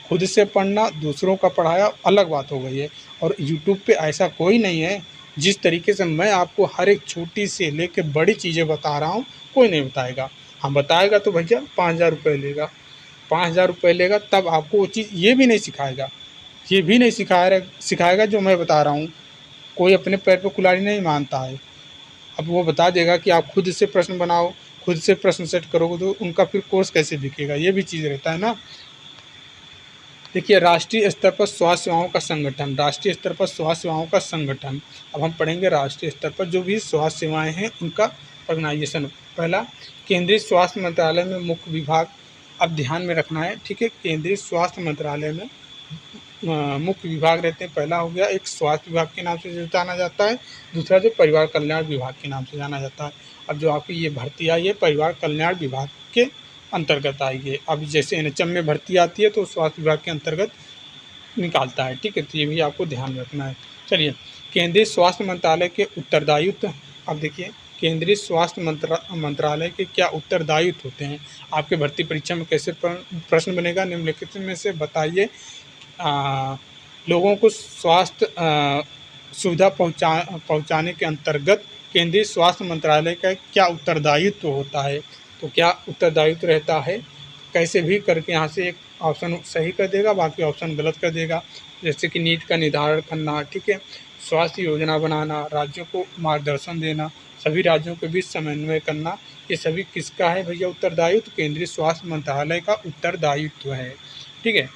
खुद से पढ़ना, दूसरों का पढ़ाया अलग बात हो गई है। और यूट्यूब पे ऐसा कोई नहीं है, जिस तरीके से मैं आपको हर एक छोटी से लेके बड़ी चीज़ें बता रहा हूँ, कोई नहीं बताएगा। हाँ बताएगा तो भैया 5,000 रुपये लेगा, 5,000 रुपये लेगा, तब आपको वो चीज़ ये भी नहीं सिखाएगा, ये भी नहीं सिखाएगा जो मैं बता रहा हूँ। कोई अपने पैर पे कुल्हाड़ी नहीं मानता है। अब वो बता देगा कि आप खुद से प्रश्न बनाओ, खुद से प्रश्न सेट करोगे, तो उनका फिर कोर्स कैसे बिकेगा, ये भी चीज़ रहता है ना। देखिए, राष्ट्रीय स्तर पर स्वास्थ्य सेवाओं का संगठन, राष्ट्रीय स्तर पर स्वास्थ्य सेवाओं का संगठन। अब हम पढ़ेंगे राष्ट्रीय स्तर पर जो भी स्वास्थ्य सेवाएं हैं उनका ऑर्गेनाइजेशन। पहला, केंद्रीय स्वास्थ्य मंत्रालय में मुख्य विभाग। अब ध्यान में रखना है, ठीक है, केंद्रीय स्वास्थ्य मंत्रालय में मुख्य विभाग रहते हैं। पहला हो गया एक स्वास्थ्य विभाग के नाम से जाना जाता है, दूसरा जो परिवार कल्याण विभाग के नाम से जाना जाता है। अब जो आपकी ये भर्ती आई है परिवार कल्याण विभाग के अंतर्गत आई है। अब जैसे एनएचएम में भर्ती आती है तो स्वास्थ्य विभाग के अंतर्गत निकालता है, ठीक है, तो ये भी आपको ध्यान रखना है। चलिए, केंद्रीय स्वास्थ्य मंत्रालय के उत्तरदायित्व। अब देखिए, केंद्रीय स्वास्थ्य मंत्रालय के क्या उत्तरदायित्व होते हैं। आपके भर्ती परीक्षा में कैसे प्रश्न बनेगा, निम्नलिखित में से बताइए लोगों को स्वास्थ्य सुविधा पहुँचाने के अंतर्गत केंद्रीय स्वास्थ्य मंत्रालय का क्या उत्तरदायित्व होता है। तो क्या उत्तरदायित्व रहता है, कैसे भी करके यहाँ से एक ऑप्शन सही कर देगा, बाकी ऑप्शन गलत कर देगा। जैसे कि नीट का निर्धारण करना, ठीक है, स्वास्थ्य योजना बनाना, राज्यों को मार्गदर्शन देना, सभी राज्यों के बीच समन्वय करना, ये सभी किसका है भैया उत्तरदायित्व, केंद्रीय स्वास्थ्य मंत्रालय का उत्तरदायित्व है, ठीक है।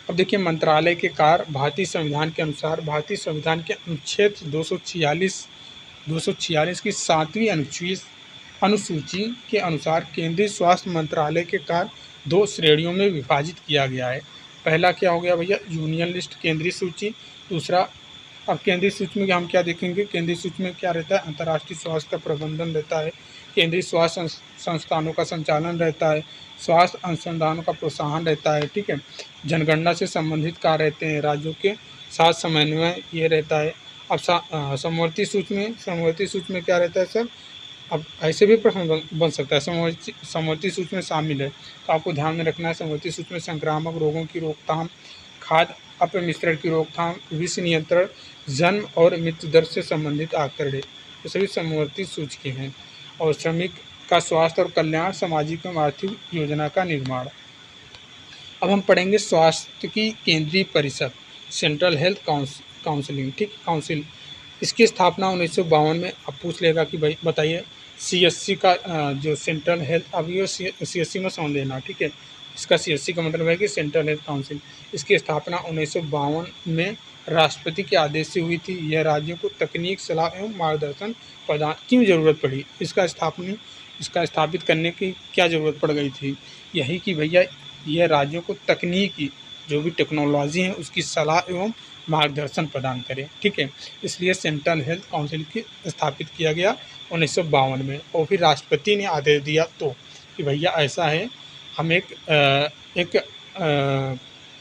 अब देखिए, मंत्रालय के कार्य भारतीय संविधान के अनुसार, भारतीय संविधान के अनुच्छेद 246 की 7वीं अनुसूची के अनुसार केंद्रीय स्वास्थ्य मंत्रालय के कार्य 2 श्रेणियों में विभाजित किया गया है। पहला क्या हो गया भैया, यूनियन लिस्ट केंद्रीय सूची। दूसरा, अब केंद्रीय सूची में हम क्या देखेंगे, केंद्रीय सूची में क्या रहता है, अंतर्राष्ट्रीय स्वास्थ्य का प्रबंधन रहता है, केंद्रीय स्वास्थ्य संस्थानों का संचालन रहता है, स्वास्थ्य अनुसंधानों का प्रोत्साहन रहता है, ठीक है, जनगणना से संबंधित कार्य रहते हैं, राज्यों के साथ समन्वय ये रहता है। अब समवर्ती सूची में क्या रहता है सर, अब ऐसे भी प्रश्न बन सकता है, समवर्ती सूची में शामिल है, तो आपको ध्यान में रखना है। समवर्ती सूची में संक्रामक रोगों की रोकथाम, खाद्य अपमिश्रण की रोकथाम, विष नियंत्रण, जन्म और मृत्यु दर से संबंधित आंकड़े, ये सभी समवर्ती सूची के हैं। और श्रमिक का स्वास्थ्य और कल्याण, सामाजिक एवं आर्थिक योजना का निर्माण। अब हम पढ़ेंगे स्वास्थ्य की केंद्रीय परिषद, सेंट्रल हेल्थ काउंसिलिंग, ठीक, काउंसिल। इसकी स्थापना 1952 में। अब पूछ लेगा कि भाई बताइए सीएससी का जो सेंट्रल हेल्थ, अब ये सीएससी में समझ लेना, ठीक है, इसका सीएससी का मतलब है कि सेंट्रल हेल्थ काउंसिल। इसकी स्थापना 1952 में राष्ट्रपति के आदेश से हुई थी। यह राज्यों को तकनीक, सलाह एवं मार्गदर्शन प्रदान क्यों ज़रूरत पड़ी, इसका स्थापित करने की क्या ज़रूरत पड़ गई थी, यही कि भैया यह राज्यों को तकनीकी जो भी टेक्नोलॉजी है उसकी सलाह एवं मार्गदर्शन प्रदान करें, ठीक है, इसलिए सेंट्रल हेल्थ काउंसिल की स्थापित किया गया 1952 में। और फिर राष्ट्रपति ने आदेश दिया तो कि भैया ऐसा है, हम एक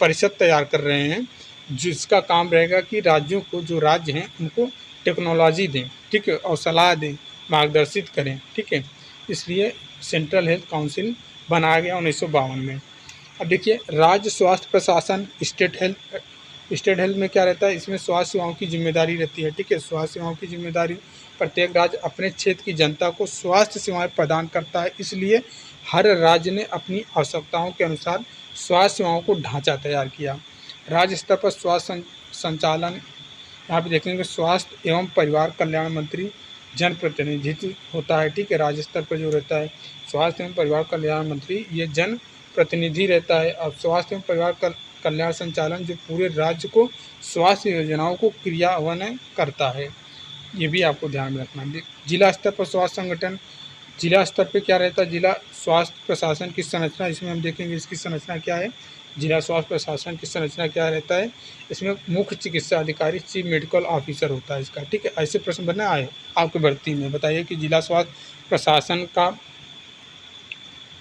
परिषद तैयार कर रहे हैं जिसका काम रहेगा कि राज्यों को, जो राज्य हैं उनको टेक्नोलॉजी दें, ठीक है, और सलाह दें, मार्गदर्शित करें, ठीक है, इसलिए सेंट्रल हेल्थ काउंसिल बनाया गया 1952 में। अब देखिए, राज्य स्वास्थ्य प्रशासन, स्टेट हेल्थ में क्या रहता है, इसमें स्वास्थ्य सेवाओं की जिम्मेदारी रहती है, ठीक है, स्वास्थ्य सेवाओं की जिम्मेदारी, प्रत्येक राज्य अपने क्षेत्र की जनता को स्वास्थ्य सेवाएं प्रदान करता है, इसलिए हर राज्य ने अपनी आवश्यकताओं के अनुसार स्वास्थ्य सेवाओं को ढांचा तैयार किया। राज्य स्तर पर स्वास्थ्य संचालन, यहाँ पे देखेंगे स्वास्थ्य एवं परिवार कल्याण मंत्री जनप्रतिनिधित्व होता है, ठीक है, राज्य स्तर पर जो रहता है स्वास्थ्य एवं परिवार कल्याण मंत्री, ये जन प्रतिनिधि रहता है। अब स्वास्थ्य एवं परिवार कल्याण संचालन जो पूरे राज्य को स्वास्थ्य योजनाओं को क्रियान्वयन करता है, ये भी आपको ध्यान में रखना है। जिला स्तर पर स्वास्थ्य संगठन, जिला स्तर पे क्या रहता है, जिला स्वास्थ्य प्रशासन की संरचना, इसमें हम देखेंगे इसकी संरचना क्या है, जिला स्वास्थ्य प्रशासन की संरचना क्या रहता है, इसमें मुख्य चिकित्सा अधिकारी, चीफ मेडिकल ऑफिसर होता है इसका, ठीक है, ऐसे प्रश्न बने आए आपके भर्ती में। बताइए कि जिला स्वास्थ्य प्रशासन का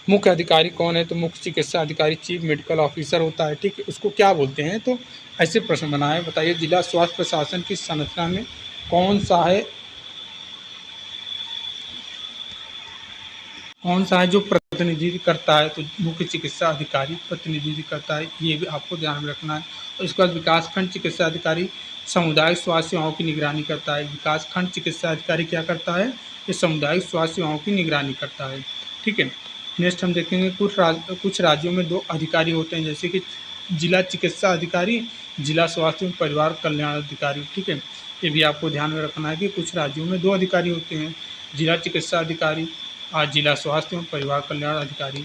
मुख्य अधिकारी कौन है, तो मुख्य चिकित्सा अधिकारी, चीफ मेडिकल ऑफिसर होता है, ठीक है, उसको क्या बोलते हैं, तो ऐसे प्रश्न बनाए। बताइए जिला स्वास्थ्य प्रशासन की संरचना में कौन सा है, कौन सा है जो प्रतिनिधित्व करता है, तो मुख्य चिकित्सा अधिकारी प्रतिनिधित्व करता है, ये भी आपको ध्यान में रखना है। और इसके बाद विकासखंड चिकित्सा अधिकारी सामुदायिक स्वास्थ्य सेवाओं की निगरानी करता है। विकासखंड चिकित्सा अधिकारी क्या करता है, ये सामुदायिक स्वास्थ्य सेवाओं की निगरानी करता है। ठीक है, नेक्स्ट हम देखेंगे कुछ राज्यों में 2 अधिकारी होते हैं, जैसे कि जिला चिकित्सा अधिकारी, जिला स्वास्थ्य एवं परिवार कल्याण अधिकारी। ठीक है, ये भी आपको ध्यान में रखना है कि कुछ राज्यों में 2 अधिकारी होते हैं, जिला चिकित्सा अधिकारी और जिला स्वास्थ्य एवं परिवार कल्याण अधिकारी।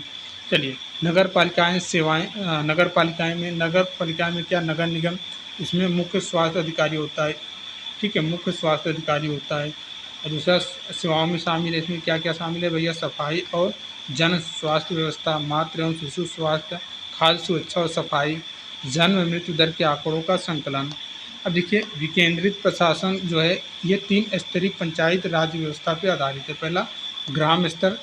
चलिए, नगर पालिकाएँ सेवाएँ, नगर पालिकाएँ में क्या, नगर निगम, इसमें मुख्य स्वास्थ्य अधिकारी होता है। ठीक है, मुख्य स्वास्थ्य अधिकारी होता है। और दूसरा सेवाओं में शामिल है, इसमें क्या क्या शामिल है भैया, सफाई और जन स्वास्थ्य व्यवस्था, मातृ एवं शिशु स्वास्थ्य, खाद्य सुरक्षा और सफाई, जन्म मृत्यु दर के आंकड़ों का संकलन। अब देखिए, विकेंद्रित प्रशासन जो है ये 3 स्तरीय पंचायत राज व्यवस्था पर आधारित है। पहला ग्राम स्तर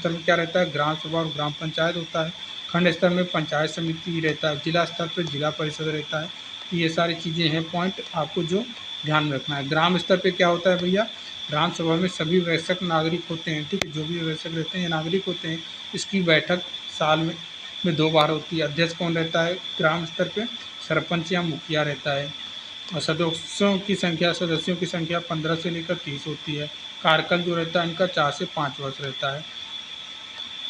में क्या रहता है, ग्राम सभा और ग्राम पंचायत होता है। खंड स्तर में पंचायत समिति रहता है। जिला स्तर पर जिला परिषद रहता है। ये सारी चीज़ें हैं पॉइंट आपको जो ध्यान में रखना है। ग्राम स्तर पे क्या होता है भैया, ग्राम सभा में सभी वयस्क नागरिक होते हैं। ठीक है, जो भी वयस्क रहते हैं नागरिक होते हैं। इसकी बैठक साल में 2 बार होती है। अध्यक्ष कौन रहता है ग्राम स्तर पे, सरपंच या मुखिया रहता है। और सदस्यों की संख्या 15 से लेकर 30 होती है। कार्यकाल जो रहता है इनका 4 से 5 वर्ष रहता है।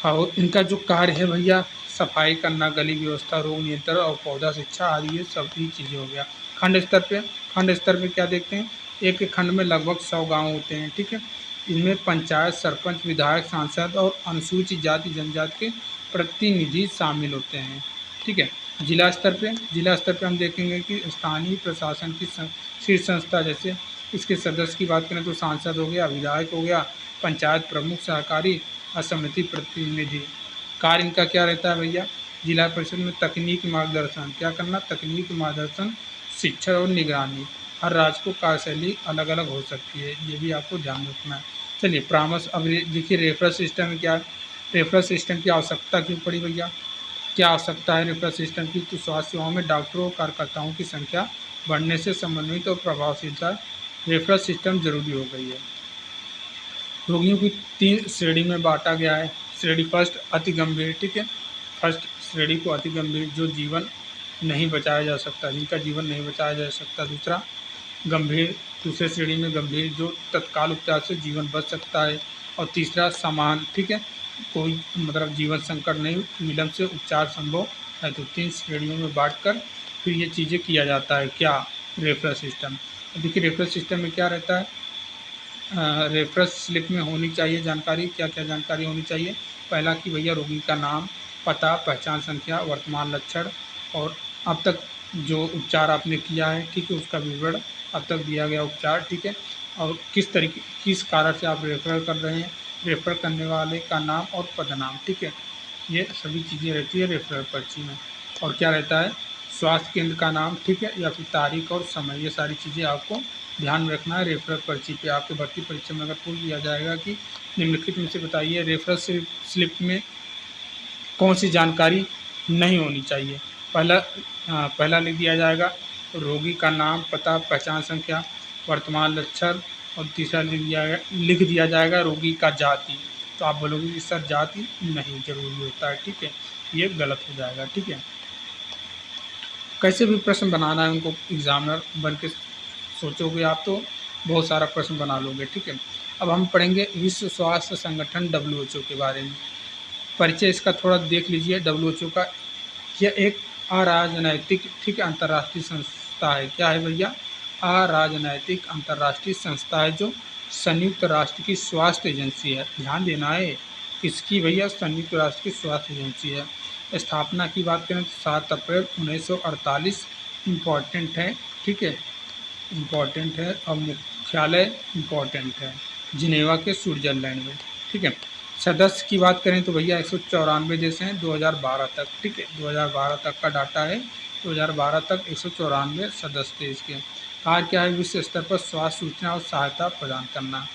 और इनका जो कार्य है भैया, सफाई करना, गली व्यवस्था, रोग नियंत्रण और पौधा शिक्षा आदि, ये सभी चीज़ें हो गया। खंड स्तर पे क्या देखते हैं, एक खंड में लगभग 100 गांव होते हैं। ठीक है, इनमें पंचायत, सरपंच, विधायक, सांसद और अनुसूचित जाति जनजाति के प्रतिनिधि शामिल होते हैं। ठीक है, जिला स्तर पे हम देखेंगे कि स्थानीय प्रशासन की शीर्ष संस्था, जैसे इसके सदस्य की बात करें तो सांसद हो गया, विधायक हो गया, पंचायत प्रमुख, सहकारी और समिति प्रतिनिधि। कार्य इनका क्या रहता है भैया, जिला परिषद में तकनीकी मार्गदर्शन, क्या करना, तकनीकी मार्गदर्शन, शिक्षा और निगरानी। हर राज्य को कार्यशैली अलग अलग हो सकती है, ये भी आपको ध्यान रखना है। चलिए, परामर्श। अब देखिए रेफरल सिस्टम में क्या, रेफरल सिस्टम की आवश्यकता क्यों पड़ी भैया, क्या आवश्यकता है रेफरल सिस्टम की, तो स्वास्थ्य सेवाओं में डॉक्टरों और कार्यकर्ताओं की संख्या बढ़ने से समन्वित और प्रभावशीलता रेफरल सिस्टम जरूरी हो गई है। रोगियों की 3 श्रेणी में बांटा गया है। श्रेणी फर्स्ट, अति गंभीर। ठीक है, फर्स्ट श्रेणी को अति गंभीर, जो जीवन नहीं बचाया जा सकता, जिनका जीवन नहीं बचाया जा सकता। दूसरा गंभीर, दूसरे श्रेणी में गंभीर, जो तत्काल उपचार से जीवन बच सकता है। और तीसरा सामान्य। ठीक है, कोई मतलब जीवन संकट नहीं, विलम्ब से उपचार संभव है। तो 3 श्रेणियों में बांटकर फिर ये चीज़ें किया जाता है, क्या, रेफरल सिस्टम। देखिए रेफरल सिस्टम में क्या रहता है, रेफरेंस स्लिप में होनी चाहिए जानकारी, क्या क्या जानकारी होनी चाहिए। पहला कि भैया रोगी का नाम, पता, पहचान संख्या, वर्तमान लक्षण और अब तक जो उपचार आपने किया है, ठीक है, उसका विवरण, अब तक दिया गया उपचार। ठीक है, और किस कारण से आप रेफर कर रहे हैं, रेफर करने वाले का नाम और पदनाम। ठीक है, ये सभी चीज़ें रहती है रेफरल पर्ची में। और क्या रहता है, स्वास्थ्य केंद्र का नाम, ठीक है, या फिर तारीख और समय, ये सारी चीज़ें आपको ध्यान में रखना है। रेफरल पर्ची पे आपके भर्ती परीक्षा में अगर पूछ लिया जाएगा कि निम्नलिखित में से बताइए रेफरल स्लिप में कौन सी जानकारी नहीं होनी चाहिए, पहला लिख दिया जाएगा रोगी का नाम, पता, पहचान संख्या, वर्तमान लक्षण, और तीसरा लिख दिया जाएगा रोगी का जाति। तो आप बोलोगे कि सर जाति नहीं जरूरी होता है, ठीक है, ये गलत हो जाएगा। ठीक है, कैसे भी प्रश्न बनाना है उनको एग्जामिनर बन के सोचोगे आप तो बहुत सारा प्रश्न बना लोगे। ठीक है, अब हम पढ़ेंगे विश्व स्वास्थ्य संगठन WHO के बारे में। परिचय इसका थोड़ा देख लीजिए। WHO का यह एक अराजनैतिक, ठीक है, अंतर्राष्ट्रीय संस्था है। क्या है भैया, अराजनैतिक अंतर्राष्ट्रीय संस्था है जो संयुक्त राष्ट्र की स्वास्थ्य एजेंसी है। ध्यान देना है, किसकी भैया, संयुक्त राष्ट्र की स्वास्थ्य एजेंसी है। स्थापना की बात करें तो 7 अप्रैल 1948, इम्पॉर्टेंट है, ठीक है, इम्पॉर्टेंट है। और मुख्यालय इम्पॉर्टेंट है, जिनेवा के स्विट्जरलैंड में। ठीक है, सदस्य की बात करें तो भैया 194 देश हैं 2012 तक। ठीक है, 2012 तक का डाटा है, 2012 तक 194 सदस्य थे इसके। कार्य क्या है, विश्व स्तर पर स्वास्थ्य सूचना और सहायता प्रदान करना।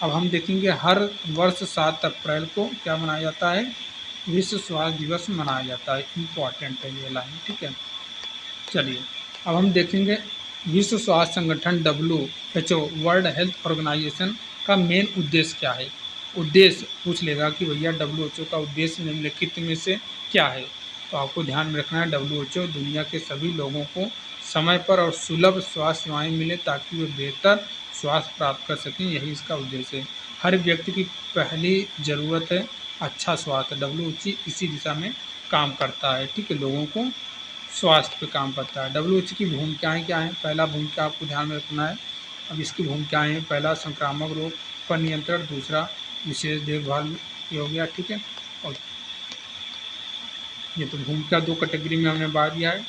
अब हम देखेंगे हर वर्ष 7 अप्रैल को क्या मनाया जाता है, विश्व स्वास्थ्य दिवस मनाया जाता है। इम्पॉर्टेंट है ये लाइन। ठीक है, चलिए अब हम देखेंगे विश्व स्वास्थ्य संगठन WHO, वर्ल्ड हेल्थ ऑर्गेनाइजेशन का मेन उद्देश्य क्या है। उद्देश्य पूछ लेगा कि भैया WHO का उद्देश्य निम्नलिखित में से क्या है। तो आपको ध्यान में रखना है WHO दुनिया के सभी लोगों को समय पर और सुलभ स्वास्थ्य सेवाएं मिले ताकि वे बेहतर स्वास्थ्य प्राप्त कर सकें, यही इसका उद्देश्य है। हर व्यक्ति की पहली ज़रूरत है अच्छा स्वास्थ्य। WHO इसी दिशा में काम करता है, ठीक है, लोगों को स्वास्थ्य पे काम करता है। WHO की भूमिकाएँ क्या हैं? पहला भूमिका आपको ध्यान में रखना है। अब इसकी भूमिकाएँ हैं, पहला संक्रामक रोग पर नियंत्रण, दूसरा विशेष देखभाल, ये हो गया, ठीक है। और ये तो भूमिका 2 कैटेगरी में हमने बांट दिया है।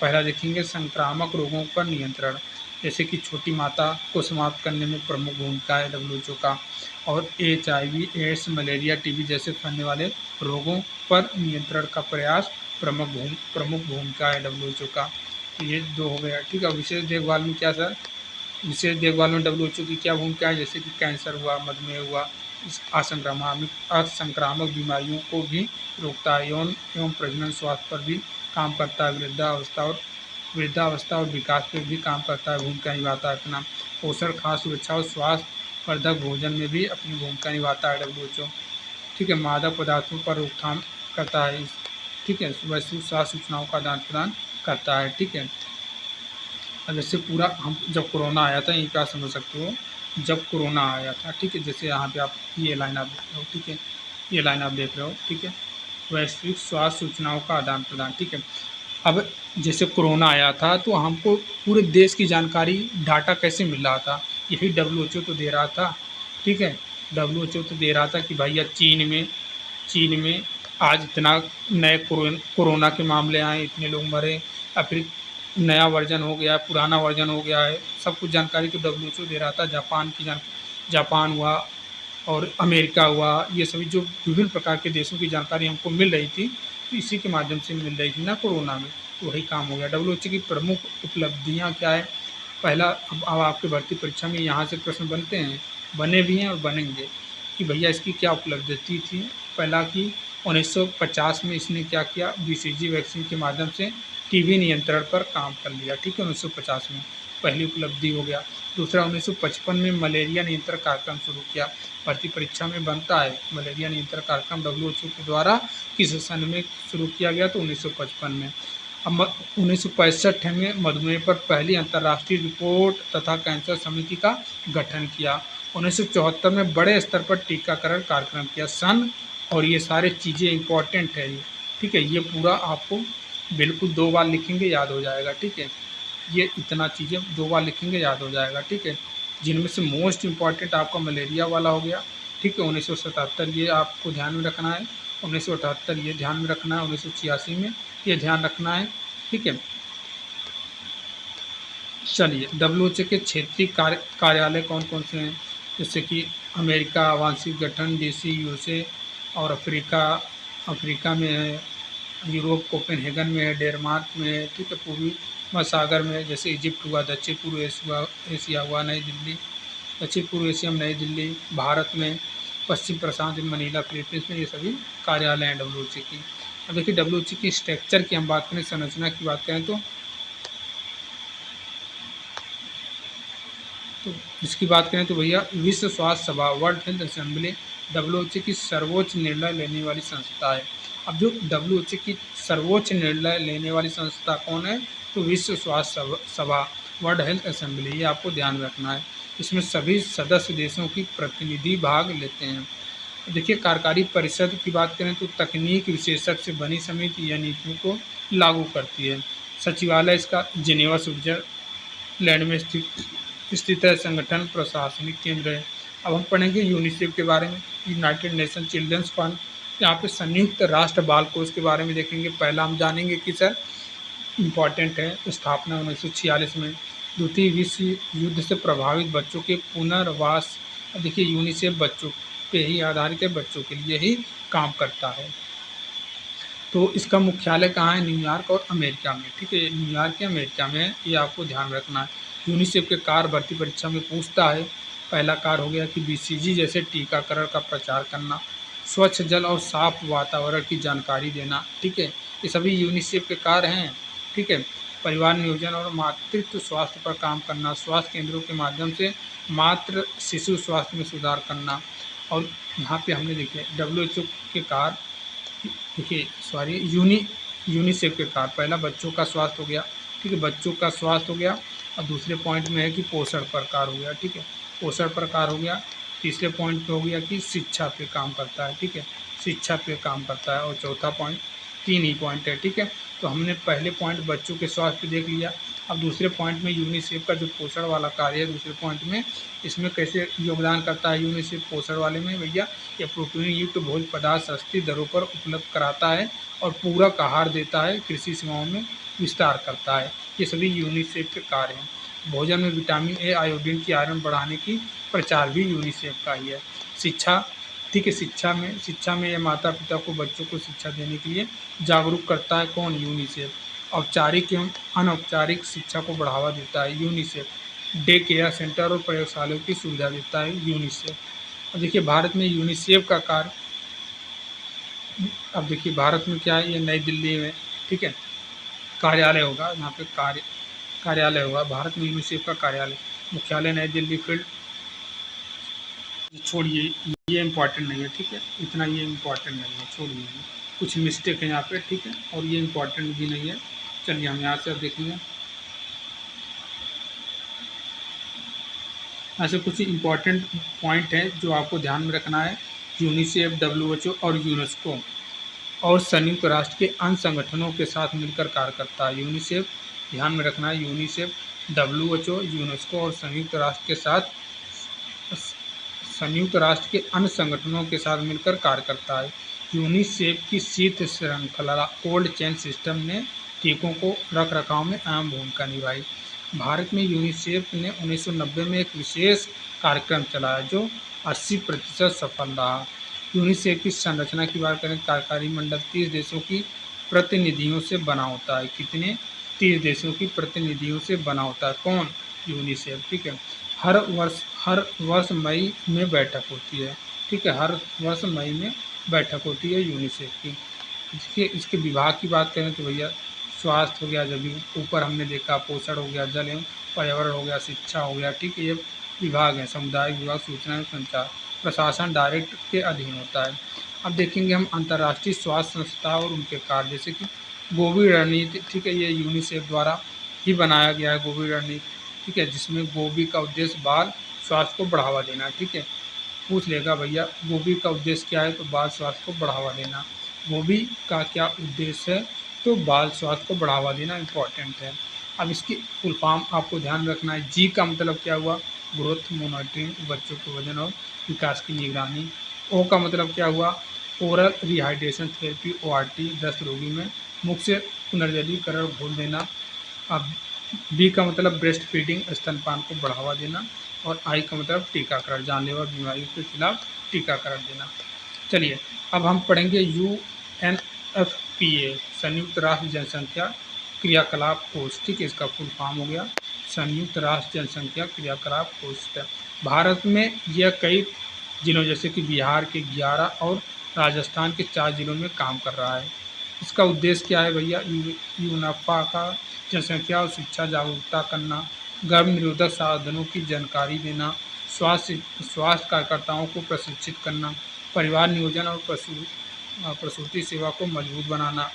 पहला देखेंगे संक्रामक रोगों पर नियंत्रण, जैसे कि छोटी माता को समाप्त करने में प्रमुख भूमिका है WHO का, और HIV, एड्स, मलेरिया, TB जैसे फैलने वाले रोगों पर नियंत्रण का प्रयास प्रमुख भूमिका है WHO का। तो ये 2 हो गया, ठीक है। विशेष देखभाल में क्या सर? विशेष देखभाल में WHO की क्या भूमिका है? जैसे कि कैंसर हुआ, मधुमेह हुआ, असंक्रामक बीमारियों को भी रोकता है, यौन एवं प्रजनन स्वास्थ्य पर भी काम करता है, वृद्धावस्था और विकास पर भी काम करता है, भूमिका निभाता है अपना। पोषण, खाद्य सुरक्षा और स्वास्थ्य वर्धक भोजन में भी अपनी भूमिका निभाता है WHO, ठीक है। मादक पदार्थों पर रोकथाम करता है, ठीक है। वैश्विक स्वास्थ्य सूचनाओं का आदान प्रदान करता है, ठीक है। अब जैसे पूरा हम जब कोरोना आया था, यहीं पे आप समझ सकते हो, जब कोरोना आया था, ठीक है, जैसे यहाँ पे आप ये लाइन आप देख रहे हो, ठीक है, ये लाइन आप देख रहे हो, ठीक है, वैश्विक स्वास्थ्य सूचनाओं का आदान प्रदान, ठीक है। अब जैसे कोरोना आया था तो हमको पूरे देश की जानकारी, डाटा कैसे मिल रहा था? यही WHO तो दे रहा था, ठीक है। WHO तो दे रहा था कि भैया चीन में आज इतना नए कोरोना के मामले आए, इतने लोग मरे, या फिर नया वर्जन हो गया, पुराना वर्जन हो गया है, सब कुछ जानकारी तो WHO दे रहा था। जापान हुआ और अमेरिका हुआ, ये सभी जो विभिन्न प्रकार के देशों की जानकारी हमको मिल रही थी, तो इसी के माध्यम से मिल रही थी ना कोरोना में, तो वही काम हो गया। WHO की प्रमुख उपलब्धियाँ क्या है? पहला, अब आपके भर्ती परीक्षा में यहाँ से प्रश्न बनते हैं, बने भी हैं और बनेंगे, कि भैया इसकी क्या उपलब्धि थी। पहला कि 1950 में इसने क्या किया? BCG वैक्सीन के माध्यम से TB नियंत्रण पर काम कर लिया, ठीक है, 1950 में पहली उपलब्धि हो गया। दूसरा, 1955 में मलेरिया नियंत्रण कार्यक्रम शुरू किया। भर्ती परीक्षा में बनता है मलेरिया नियंत्रण कार्यक्रम WHO के द्वारा किस सन में शुरू किया गया? तो 1955 में। अब 1965 में मधुमेह पर पहली अंतर्राष्ट्रीय रिपोर्ट तथा कैंसर समिति का गठन किया। 1974 में बड़े स्तर पर टीकाकरण कार्यक्रम किया सन, और ये सारे चीज़ें इंपॉर्टेंट है ये, ठीक है। ये पूरा आपको बिल्कुल 2 बार लिखेंगे याद हो जाएगा, ठीक है। ये इतना चीज़ें 2 बार लिखेंगे याद हो जाएगा, ठीक है। जिनमें से मोस्ट इम्पॉर्टेंट आपका मलेरिया वाला हो गया, ठीक है, 1977 ये आपको ध्यान में रखना है, 1978 ये ध्यान में रखना है, 1986 में ये ध्यान रखना है, ठीक है। चलिए, WHO के क्षेत्रीय कार्यालय कौन कौन से हैं? जैसे कि अमेरिका आंशिक गठन DC USA, और अफ्रीका में है, यूरोप कोपेनहेगन में है, डेनमार्क में है, ठीक है, पूर्वी महासागर में जैसे इजिप्ट हुआ, दक्षिण पूर्व एशिया हुआ नई दिल्ली, दक्षिण पूर्व एशिया में नई दिल्ली, भारत में पश्चिम प्रशांत में मनीला, फिलीपींस में, ये सभी कार्यालय हैं WHO की। अब देखिए WHO की स्ट्रक्चर की हम बात करें, संरचना की बात करें तो इसकी बात करें तो भैया विश्व स्वास्थ्य सभा, वर्ल्ड हेल्थ असेंबली WHO की सर्वोच्च निर्णय लेने वाली संस्था है। अब जो WHO की सर्वोच्च निर्णय लेने वाली संस्था कौन है? तो विश्व स्वास्थ्य सभा, वर्ल्ड हेल्थ असेंबली, ये आपको ध्यान में रखना है। इसमें सभी सदस्य देशों की प्रतिनिधि भाग लेते हैं। देखिए, कार्यकारी परिषद की बात करें तो तकनीक विशेषज्ञ से बनी समिति यह नीतियों को लागू करती है। सचिवालय इसका जिनेवा स्विट्जरलैंड में स्थित है। संगठन प्रशासनिक केंद्र है। अब हम पढ़ेंगे यूनिसेफ के बारे में, यूनाइटेड नेशन चिल्ड्रंस फंड, यहाँ पे संयुक्त राष्ट्र बाल कोष के बारे में देखेंगे। पहला हम जानेंगे कि सर इम्पॉर्टेंट है, स्थापना 1946 में। द्वितीय विश्व युद्ध से प्रभावित बच्चों के पुनर्वास, देखिए यूनिसेफ बच्चों पे ही आधारित है, बच्चों के लिए ही काम करता है। तो इसका मुख्यालय कहाँ है? न्यूयॉर्क और अमेरिका में, ठीक है, न्यूयॉर्क या अमेरिका में, ये आपको ध्यान रखना है। यूनिसेफ के कार्य भर्ती परीक्षा में पूछता है। पहला कार्य हो गया कि BCG जैसे टीकाकरण का प्रचार करना, स्वच्छ जल और साफ वातावरण की जानकारी देना, ठीक है, ये सभी यूनिसेफ के कार्य हैं, ठीक है। परिवार नियोजन और मातृत्व स्वास्थ्य पर काम करना, स्वास्थ्य केंद्रों के माध्यम से मातृ शिशु स्वास्थ्य में सुधार करना, और यहाँ पे हमने देखिए WHO के कार्य, देखिए सॉरी यूनिसेफ के कार्य, पहला बच्चों का स्वास्थ्य हो गया, ठीक है, बच्चों का स्वास्थ्य हो गया। और दूसरे पॉइंट में है कि पोषण पर कार्य हो गया, ठीक है, पोषण पर कार्य हो गया। तीसरे पॉइंट पे हो गया कि शिक्षा पे काम करता है, ठीक है, शिक्षा पे काम करता है। और चौथा पॉइंट, 3 ही पॉइंट है, ठीक है। तो हमने पहले पॉइंट बच्चों के स्वास्थ्य पे देख लिया। अब दूसरे पॉइंट में यूनिसेफ का जो पोषण वाला कार्य है, दूसरे पॉइंट में इसमें कैसे योगदान करता है यूनिसेफ पोषण वाले में भैया, ये प्रोटीन युक्त भोज्य पदार्थ सस्ती दरों पर उपलब्ध कराता है और पूरक आहार देता है, कृषि सेवाओं में विस्तार करता है। ये सभी यूनिसेफ के कार्य हैं। भोजन में विटामिन ए, आयोडीन की आयरन बढ़ाने की प्रचार भी यूनिसेफ का ही है। शिक्षा, ठीक है, शिक्षा में ये माता पिता को बच्चों को शिक्षा देने के लिए जागरूक करता है। कौन? यूनिसेफ। औपचारिक एवं अनौपचारिक शिक्षा को बढ़ावा देता है यूनिसेफ। डे केयर सेंटर और प्रयोगशालाओं की सुविधा देता है यूनिसेफ। अब देखिए भारत में यूनिसेफ का कार्य, अब देखिए भारत में क्या है, ये नई दिल्ली में, ठीक है, कार्यालय होगा, यहाँ पे कार्यालय होगा भारत में यूनिसेफ का कार्यालय, मुख्यालय नई दिल्ली फील्ड। छोड़िए, ये इम्पोर्टेंट नहीं है, ठीक है, इतना ये इम्पोर्टेंट नहीं है, छोड़िए, कुछ मिस्टेक है यहाँ पे, ठीक है, और ये इम्पोर्टेंट भी नहीं है। चलिए हम यहाँ से अब देखेंगे, ऐसे कुछ इम्पोर्टेंट पॉइंट हैं जो आपको ध्यान में रखना है। यूनिसेफ, WHO और यूनेस्को और संयुक्त राष्ट्र के अन्य संगठनों के साथ मिलकर कार्य करता है। यूनिसेफ, ध्यान में रखना है, यूनिसेफ, WHO, यूनेस्को और संयुक्त राष्ट्र के अन्य संगठनों के साथ मिलकर कार्य करता है। यूनिसेफ की शीत श्रृंखला कोल्ड चेन सिस्टम ने टीकों को रख रखाव में अहम भूमिका निभाई। भारत में यूनिसेफ ने 1990 में एक विशेष कार्यक्रम चलाया जो 80% सफल रहा। यूनिसेफ की संरचना की बात करें, कार्यकारी मंडल 30 देशों की प्रतिनिधियों से बना होता है। कितने? 30 देशों की प्रतिनिधियों से बना होता है। कौन? यूनिसेफ, ठीक है। हर वर्ष मई में बैठक होती है, ठीक है, हर वर्ष मई में बैठक होती है यूनिसेफ की। इसके विभाग की बात करें तो भैया स्वास्थ्य हो गया, जब ऊपर हमने देखा, पोषण हो गया, जल एवं पर्यावरण हो गया, शिक्षा हो गया, ठीक है, ये विभाग है। सामुदायिक विभाग, सूचना एवं संचार, प्रशासन डायरेक्ट के अधीन होता है। अब देखेंगे हम अंतर्राष्ट्रीय स्वास्थ्य संस्था और उनके कार्य, जैसे कि गोवी रणनीति, ठीक है, ये यूनिसेफ द्वारा ही बनाया गया है गोवी रणनीति, ठीक है, जिसमें गोवी का उद्देश्य बाल स्वास्थ्य को बढ़ावा देना, ठीक है, पूछ लेगा भैया गोवी का उद्देश्य क्या है, तो बाल स्वास्थ्य को बढ़ावा देना। गोवी का क्या उद्देश्य है, तो बाल स्वास्थ्य को बढ़ावा देना इम्पोर्टेंट है। अब इसकी फुल फॉर्म आपको ध्यान रखना है। जी का मतलब क्या हुआ? ग्रोथ मॉनिटरिंग, बच्चों के वजन और विकास की निगरानी। ओ का मतलब क्या हुआ? ओरल रिहाइड्रेशन थेरेपी, ORT, दस्त रोगी में मुख से पुनर्जलीकरण घोल देना। अब बी का मतलब ब्रेस्ट फीडिंग, स्तनपान को बढ़ावा देना। और आई का मतलब टीकाकरण, जानलेवा बीमारियों के खिलाफ टीकाकरण देना। चलिए अब हम पढ़ेंगे UNFPA, संयुक्त राष्ट्र जनसंख्या क्रियाकलाप कोष, ठीक है, इसका फुल फॉर्म हो गया संयुक्त राष्ट्र जनसंख्या क्रियाकलाप कोष। भारत में यह कई जिलों जैसे कि बिहार के 11 और राजस्थान के 4 जिलों में काम कर रहा है। इसका उद्देश्य क्या है भैया? यूनफा का जनसंख्या और शिक्षा जागरूकता करना, गर्भ निरोधक साधनों की जानकारी देना, स्वास्थ्य कार्यकर्ताओं को प्रशिक्षित करना, परिवार नियोजन और प्रसूति सेवा को मजबूत बनाना,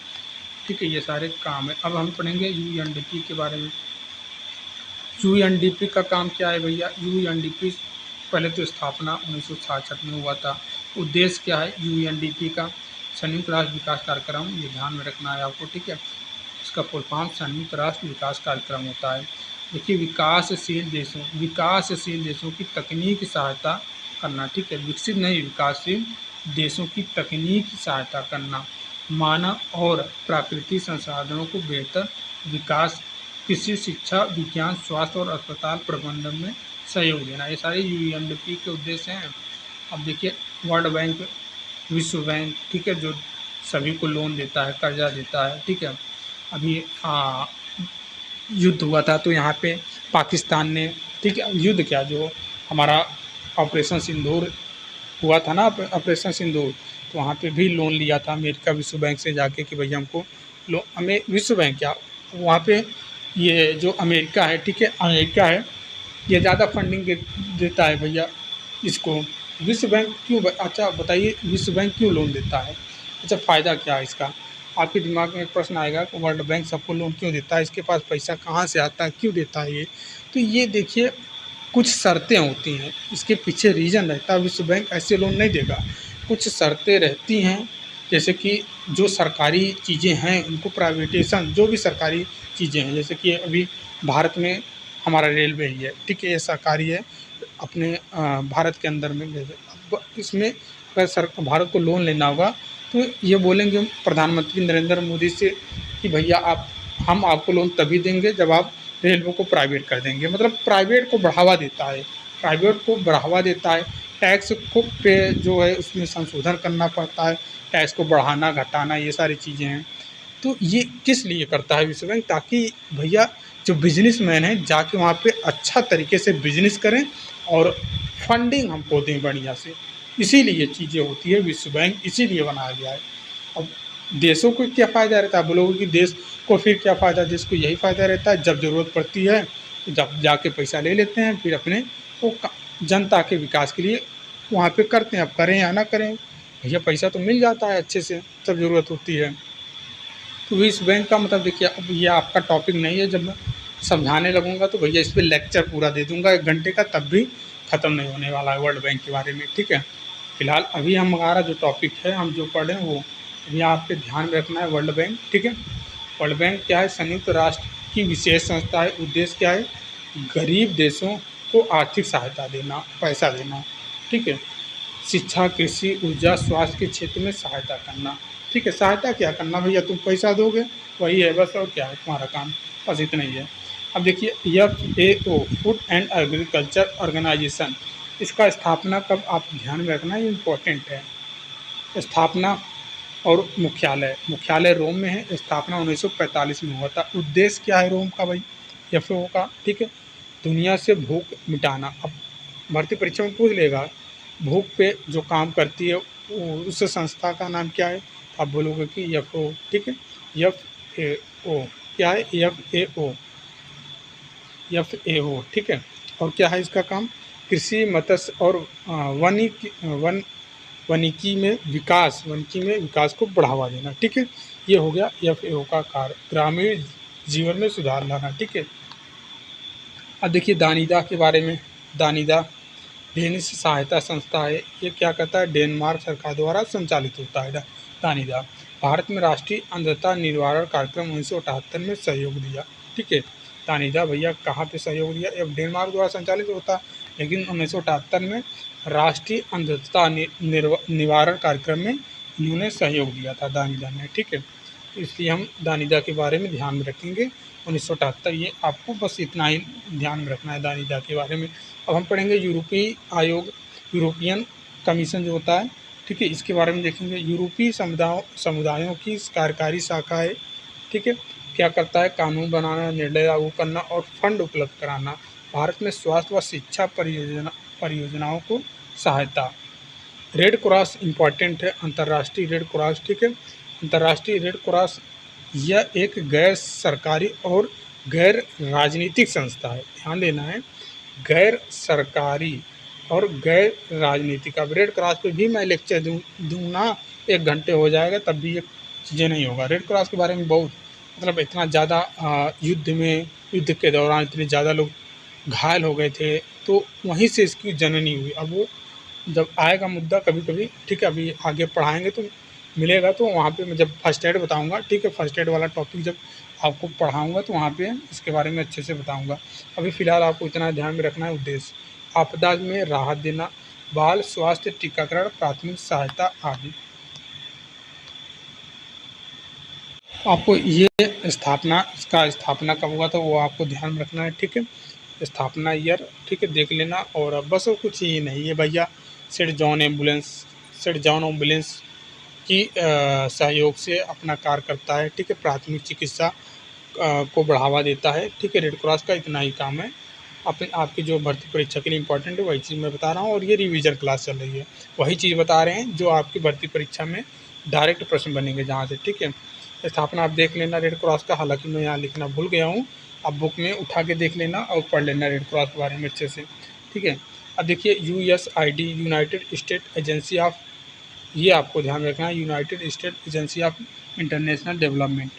ठीक है, ये सारे काम है। अब हम पढ़ेंगे UNDP के बारे में। UNDP का काम क्या है भैया? UNDP पहले तो स्थापना 1966 में हुआ था। उद्देश्य क्या है UNDP का? संयुक्त राष्ट्र विकास कार्यक्रम, ये ध्यान में रखना है आपको, ठीक है, इसका फुल फॉर्म संयुक्त राष्ट्र विकास कार्यक्रम होता है। देखिए विकासशील देशों की तकनीकी सहायता करना, ठीक है, विकसित नहीं, विकासशील देशों की तकनीकी सहायता करना, मानव और प्राकृतिक संसाधनों को बेहतर विकास, कृषि, शिक्षा, विज्ञान, स्वास्थ्य और अस्पताल प्रबंधन में सहयोग देना, ये सारे UNDP के उद्देश्य हैं। अब देखिए वर्ल्ड बैंक, विश्व बैंक, ठीक है, जो सभी को लोन देता है, कर्जा देता है, ठीक है। अभी युद्ध हुआ था तो यहाँ पे पाकिस्तान ने, ठीक है, युद्ध क्या, जो हमारा ऑपरेशन सिंदूर हुआ था ना, ऑपरेशन सिंदूर, तो वहाँ पे भी लोन लिया था अमेरिका विश्व बैंक से जाके कि भैया हमको हमें विश्व बैंक क्या, वहाँ पे ये जो अमेरिका है, ठीक है, अमेरिका है, ये ज़्यादा फंडिंग देता है भैया इसको, विश्व बैंक क्यों अच्छा बताइए, विश्व बैंक क्यों लोन देता है? अच्छा, फ़ायदा क्या है इसका? आपके दिमाग में एक प्रश्न आएगा कि वर्ल्ड बैंक सबको लोन क्यों देता है? इसके पास पैसा कहाँ से आता है? क्यों देता है ये? तो ये देखिए, कुछ शर्तें होती हैं, इसके पीछे रीज़न रहता है। विश्व बैंक ऐसे लोन नहीं देगा, कुछ शर्तें रहती हैं, जैसे कि जो सरकारी चीज़ें हैं उनको प्राइवेटाइजेशन, जो भी सरकारी चीज़ें हैं, जैसे कि अभी भारत में हमारा रेलवे ही है, ठीक है, ये सरकारी है अपने भारत के अंदर में। जैसे अब इसमें अगर भारत को लोन लेना होगा तो ये बोलेंगे प्रधानमंत्री नरेंद्र मोदी से कि भैया हम आपको लोन तभी देंगे जब आप रेलवे को प्राइवेट कर देंगे। मतलब प्राइवेट को बढ़ावा देता है, प्राइवेट को बढ़ावा देता है। टैक्स को पे जो है उसमें संशोधन करना पड़ता है, टैक्स को बढ़ाना घटाना ये सारी चीज़ें हैं। तो ये किस लिए करता है विश्व बैंक? ताकि भैया जो बिजनेसमैन हैं जाके वहाँ पे अच्छा तरीके से बिजनेस करें और फंडिंग हमको दें बढ़िया से। इसीलिए ये चीज़ें होती है, विश्व बैंक इसीलिए बनाया गया है। अब देशों को क्या फ़ायदा रहता है? बोलोगे कि देश को फिर क्या फ़ायदा? देश को यही फ़ायदा रहता है, जब ज़रूरत पड़ती है जब जाके पैसा ले लेते हैं, फिर अपने वो जनता के विकास के लिए वहाँ पे करते हैं। अब करें या ना करें, भैया पैसा तो मिल जाता है अच्छे से जब ज़रूरत होती है। तो विश्व बैंक का मतलब देखिए, अब ये आपका टॉपिक नहीं है, जब मैं समझाने लगूंगा तो भैया इस पर लेक्चर पूरा दे दूंगा 1 घंटे का, तब भी ख़त्म नहीं होने वाला है वर्ल्ड बैंक के बारे में, ठीक है। फिलहाल अभी हमारा जो टॉपिक है, हम जो पढ़ें वो अभी आपके ध्यान में रखना है, वर्ल्ड बैंक, ठीक है। वर्ल्ड बैंक क्या है? संयुक्त राष्ट्र की विशेष संस्था है। उद्देश्य क्या है? गरीब देशों को आर्थिक सहायता देना, पैसा देना, ठीक है। शिक्षा, कृषि, ऊर्जा, स्वास्थ्य के क्षेत्र में सहायता करना, ठीक है। सहायता क्या करना भैया? तुम पैसा दोगे, वही है बस, और क्या है तुम्हारा काम, बस इतना ही है। अब देखिए FAO, food and agriculture organisation, इसका स्थापना कब, आप ध्यान में रखना, ये इम्पोर्टेंट है। स्थापना और मुख्यालय रोम में है। स्थापना 1945 में हुआ था। उद्देश्य क्या है रोम का भाई, FAO का, ठीक है? दुनिया से भूख मिटाना। अब भर्ती परीक्षा में पूछ लेगा, भूख पे जो काम करती है उस संस्था का नाम क्या है? आप बोलोगे कि FAO, ठीक है। FAO क्या है? FAO, ठीक है। और क्या है इसका काम? कृषि, मत्स्य और वानिकी में विकास को बढ़ावा देना, ठीक है। ये हो गया FAO का कार्य। ग्रामीण जीवन में सुधार लाना, ठीक है। अब देखिए दानिदा के बारे में। दानिदा डेनिश सहायता संस्था है। ये क्या करता है? डेनमार्क सरकार द्वारा संचालित होता है दानिदा। भारत में राष्ट्रीय अंधता निवारण कार्यक्रम 1978 में सहयोग दिया, ठीक है। दानिदा भैया कहाँ पे सहयोग दिया? अब डेनमार्क द्वारा संचालित होता, लेकिन 1978 में राष्ट्रीय अंधता निवारण कार्यक्रम में इन्होंने सहयोग दिया था दानिदा ने, ठीक है। इसलिए हम दानिदा के बारे में ध्यान में रखेंगे 1978, ये आपको बस इतना ही ध्यान में रखना है दानिदा के बारे में। अब हम पढ़ेंगे यूरोपीय आयोग, यूरोपियन कमीशन जो होता है, ठीक है, इसके बारे में देखेंगे। यूरोपीय समुदायों की कार्यकारी शाखा है, ठीक है। क्या करता है? कानून बनाना, निर्णय लागू करना और फंड उपलब्ध कराना। भारत में स्वास्थ्य व शिक्षा परियोजनाओं को सहायता। रेड क्रॉस इम्पॉर्टेंट है, अंतर्राष्ट्रीय रेड क्रॉस, ठीक है। अंतर्राष्ट्रीय रेड क्रॉस यह एक गैर सरकारी और गैर राजनीतिक संस्था है, ध्यान देना है, गैर सरकारी और गैर राजनीतिक। अब रेड क्रॉस पे भी मैं लेक्चर दूँ ना, 1 घंटे हो जाएगा, तब भी ये चीज़ें नहीं होगा। रेड क्रॉस के बारे में बहुत, मतलब इतना ज़्यादा युद्ध के दौरान इतने ज़्यादा लोग घायल हो गए थे, तो वहीं से इसकी जननी हुई। अब वो जब आएगा मुद्दा कभी कभी, ठीक है, अभी आगे पढ़ाएंगे तो मिलेगा, तो वहाँ पे मैं जब फर्स्ट एड बताऊँगा, ठीक है, फर्स्ट एड वाला टॉपिक जब आपको पढ़ाऊँगा तो वहाँ पे इसके बारे में अच्छे से बताऊँगा। अभी फ़िलहाल आपको इतना ध्यान में रखना है। उद्देश्य आपदा में राहत देना, बाल स्वास्थ्य, टीकाकरण, प्राथमिक सहायता आदि। आपको ये इसका स्थापना कब हुआ था वो आपको ध्यान में रखना है, ठीक है। स्थापना ईयर, ठीक है, देख लेना। और बस और कुछ ही नहीं है भैया। सेंट जॉन एम्बुलेंस की सहयोग से अपना कार्य करता है, ठीक है। प्राथमिक चिकित्सा को बढ़ावा देता है, ठीक है। रेड क्रॉस का इतना ही काम है। आपकी जो भर्ती परीक्षा के लिए इंपॉर्टेंट है वही चीज़ मैं बता रहा हूँ, और ये रिवीजन क्लास चल रही है, वही चीज़ बता रहे हैं जो आपकी भर्ती परीक्षा में डायरेक्ट प्रश्न बनेंगे जहाँ से, ठीक है। स्थापना आप देख लेना रेड क्रॉस का, हालांकि मैं यहाँ लिखना भूल गया हूँ, आप बुक में उठा के देख लेना और पढ़ लेना रेड क्रॉस के बारे में अच्छे से, ठीक है। अब देखिए USAID, United state agency of, ये आपको ध्यान रखना है, United state agency of international development,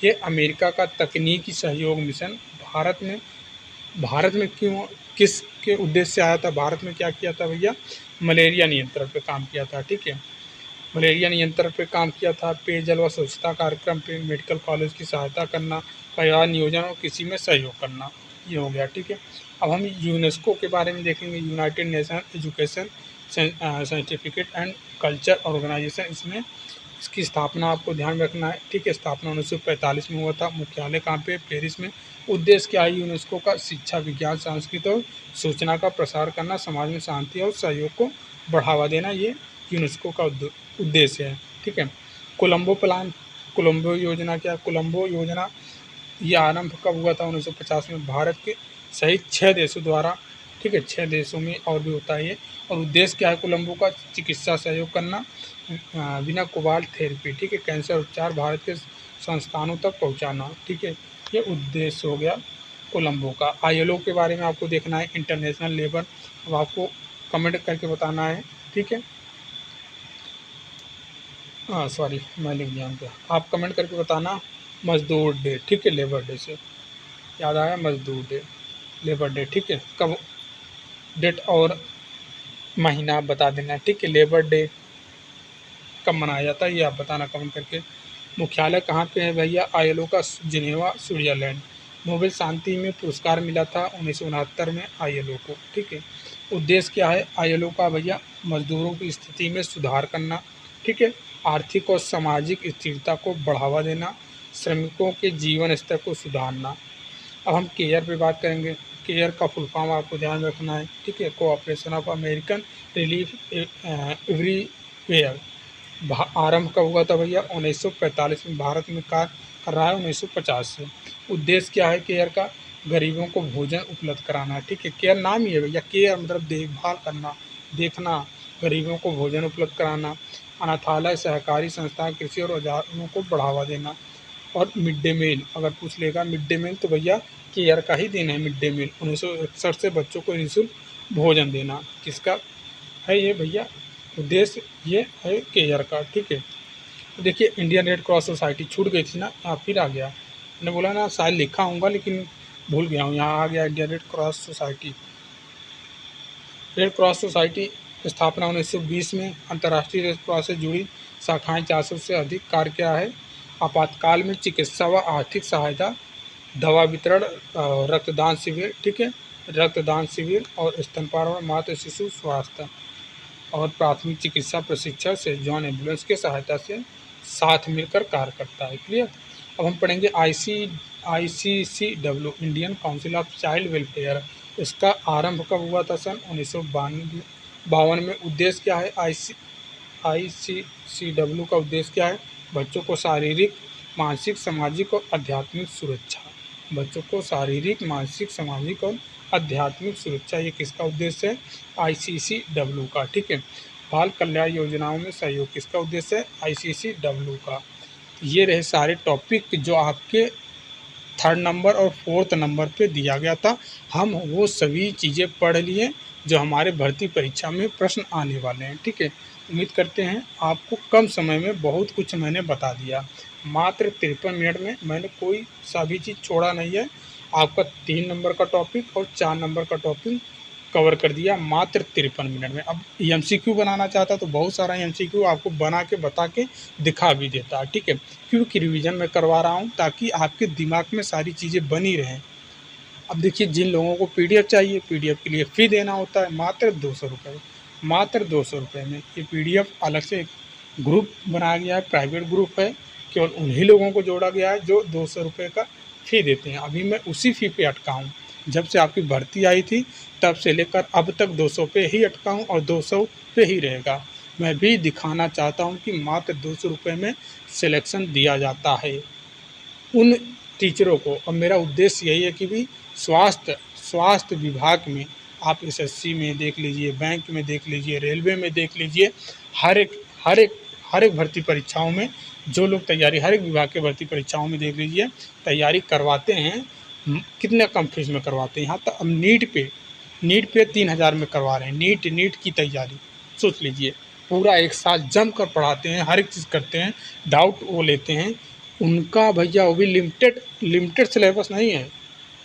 ये अमेरिका का तकनीकी सहयोग मिशन भारत में क्यों, किसके उद्देश्य से आया था, भारत में क्या किया था भैया, मलेरिया नियंत्रण पे काम किया था, ठीक है। मलेरिया नियंत्रण पे काम किया था, पेयजल व स्वच्छता कार्यक्रम पे, मेडिकल कॉलेज की सहायता करना, परिवार नियोजन और कृषि में सहयोग करना, ये हो गया, ठीक है। अब हम यूनेस्को के बारे में देखेंगे, United Nation education scientific and culture organisation, इसमें इसकी स्थापना आपको ध्यान रखना है, ठीक है। स्थापना 1945 में हुआ था। मुख्यालय कहाँ पे, पेरिस में। उद्देश्य क्या है यूनेस्को का, शिक्षा, विज्ञान, संस्कृति और सूचना का प्रसार करना, समाज में शांति और सहयोग को बढ़ावा देना, ये यूनेस्को का उद्देश्य है, ठीक है। कोलंबो प्लान, कोलंबो योजना क्या, कोलंबो योजना ये आरंभ कब हुआ था, 1950 में, भारत के सहित 6 देशों द्वारा, ठीक है, 6 देशों में और भी होता है ये। और उद्देश्य क्या है कोलंबो का, चिकित्सा सहयोग करना, बिना कोबाल्ट थेरेपी, ठीक है, कैंसर उपचार भारत के संस्थानों तक पहुंचाना, ठीक है, ये उद्देश्य हो गया कोलंबो का। ILO के बारे में आपको देखना है, इंटरनेशनल लेबर, अब आपको कमेंट करके बताना है, ठीक है। सॉरी मैं लिख दिया उनका, आप कमेंट करके बताना मजदूर डे, ठीक है, लेबर डे से याद आया, मजदूर डे, लेबर डे, ठीक है, कब, डेट और महीना आप बता देना, ठीक है। लेबर डे कब मनाया जाता है ये आप बताना कमेंट करके। मुख्यालय कहाँ पे है भैया, ILO का जिनेवा, स्विट्जरलैंड। नोबेल शांति में पुरस्कार मिला था 1969 में ILO को, ठीक है। उद्देश्य क्या है ILO का भैया, मजदूरों की स्थिति में सुधार करना, ठीक है, आर्थिक और सामाजिक स्थिरता को बढ़ावा देना, श्रमिकों के जीवन स्तर को सुधारना। अब हम केयर पे बात करेंगे। केयर का फुल फॉर्म आपको ध्यान रखना है, ठीक है, cooperation of American relief everywhere. आरंभ कब हुआ था भैया, 1945 में, भारत में कार्य कर रहा है 1950 से। उद्देश्य क्या है केयर का, गरीबों को भोजन उपलब्ध कराना, ठीक है। केयर नाम ही है भैया, केयर मतलब देखभाल करना, देखना, गरीबों को भोजन उपलब्ध कराना, अनाथालय, सहकारी संस्था, कृषि और औजारों को बढ़ावा देना। और मिड डे मील अगर पूछ लेगा, मिड डे मील तो भैया केयर का ही दिन है मिड डे मील। 1961 से बच्चों को निःशुल्क भोजन देना, किसका है ये भैया, उद्देश्य ये है केयर का, ठीक है। देखिए इंडियन रेड क्रॉस सोसाइटी छूट गई थी ना, फिर आ गया, मैंने बोला ना शायद लिखा हूँगा लेकिन भूल गया हूँ, यहाँ आ गया Indian Red cross society. Red cross society स्थापना 1920 में, अंतर्राष्ट्रीय रेड क्रॉस से जुड़ी शाखाएं 400 से अधिक कार्य किया है। आपातकाल में चिकित्सा व आर्थिक सहायता, दवा वितरण, रक्तदान शिविर, ठीक है, रक्तदान शिविर और स्तनपान और मातृ शिशु स्वास्थ्य और प्राथमिक चिकित्सा प्रशिक्षण से जॉन एम्बुलेंस की सहायता से साथ मिलकर कार्य करता है। क्लियर। अब हम पढ़ेंगे ICCW, Indian council of child welfare. इसका आरंभ कब हुआ था, सन 1952 में। उद्देश्य क्या है ICCW का उद्देश्य क्या है, बच्चों को शारीरिक, मानसिक, सामाजिक और आध्यात्मिक सुरक्षा, बच्चों को शारीरिक, मानसिक, सामाजिक और आध्यात्मिक सुरक्षा, ये किसका उद्देश्य है, ICCW का, ठीक है। बाल कल्याण योजनाओं में सहयोग, किसका उद्देश्य है, ICCW का। ये रहे सारे टॉपिक जो आपके 3rd नंबर और 4th नंबर पे दिया गया था। हम वो सभी चीज़ें पढ़ लिए जो हमारे भर्ती परीक्षा में प्रश्न आने वाले हैं, ठीक है। उम्मीद करते हैं आपको कम समय में बहुत कुछ मैंने बता दिया। मात्र 53 मिनट में मैंने कोई सा भी चीज़ छोड़ा नहीं है। आपका 3 नंबर का टॉपिक और 4 नंबर का टॉपिक कवर कर दिया मात्र 53 मिनट में। अब MCQ बनाना चाहता तो बहुत सारा MCQ आपको बना के बता के दिखा भी देता, ठीक है, क्योंकि रिवीजन मैं करवा रहा हूँ ताकि आपके दिमाग में सारी चीज़ें बनी रहें। अब देखिए जिन लोगों को PDF चाहिए, PDF के लिए फ़ी देना होता है मात्र 200 रुपये, मात्र 200 रुपये में ये PDF अलग से एक ग्रुप बनाया गया है, प्राइवेट ग्रुप है, केवल उन्हीं लोगों को जोड़ा गया है जो 200 रुपये का फ़ी देते हैं। अभी मैं उसी फ़ी पे अटका हूँ, जब से आपकी भर्ती आई थी तब से लेकर अब तक 200 पे ही अटका हूँ और 200 पे ही रहेगा। मैं भी दिखाना चाहता हूँ कि मात्र 200 रुपये में सिलेक्शन दिया जाता है उन टीचरों को। और मेरा उद्देश्य यही है कि भी स्वास्थ्य विभाग में आप SSC में देख लीजिए, बैंक में देख लीजिए, रेलवे में देख लीजिए, हर एक भर्ती परीक्षाओं में जो लोग तैयारी, हर एक विभाग के भर्ती परीक्षाओं में देख लीजिए तैयारी करवाते हैं, कितने कम फीस में करवाते हैं। यहाँ तक अब नीट पे 3000 में करवा रहे हैं। नीट की तैयारी सोच लीजिए, पूरा एक साल जम कर पढ़ाते हैं, हर एक चीज़ करते हैं, डाउट वो लेते हैं उनका भैया, वो भी लिमिटेड सिलेबस नहीं है,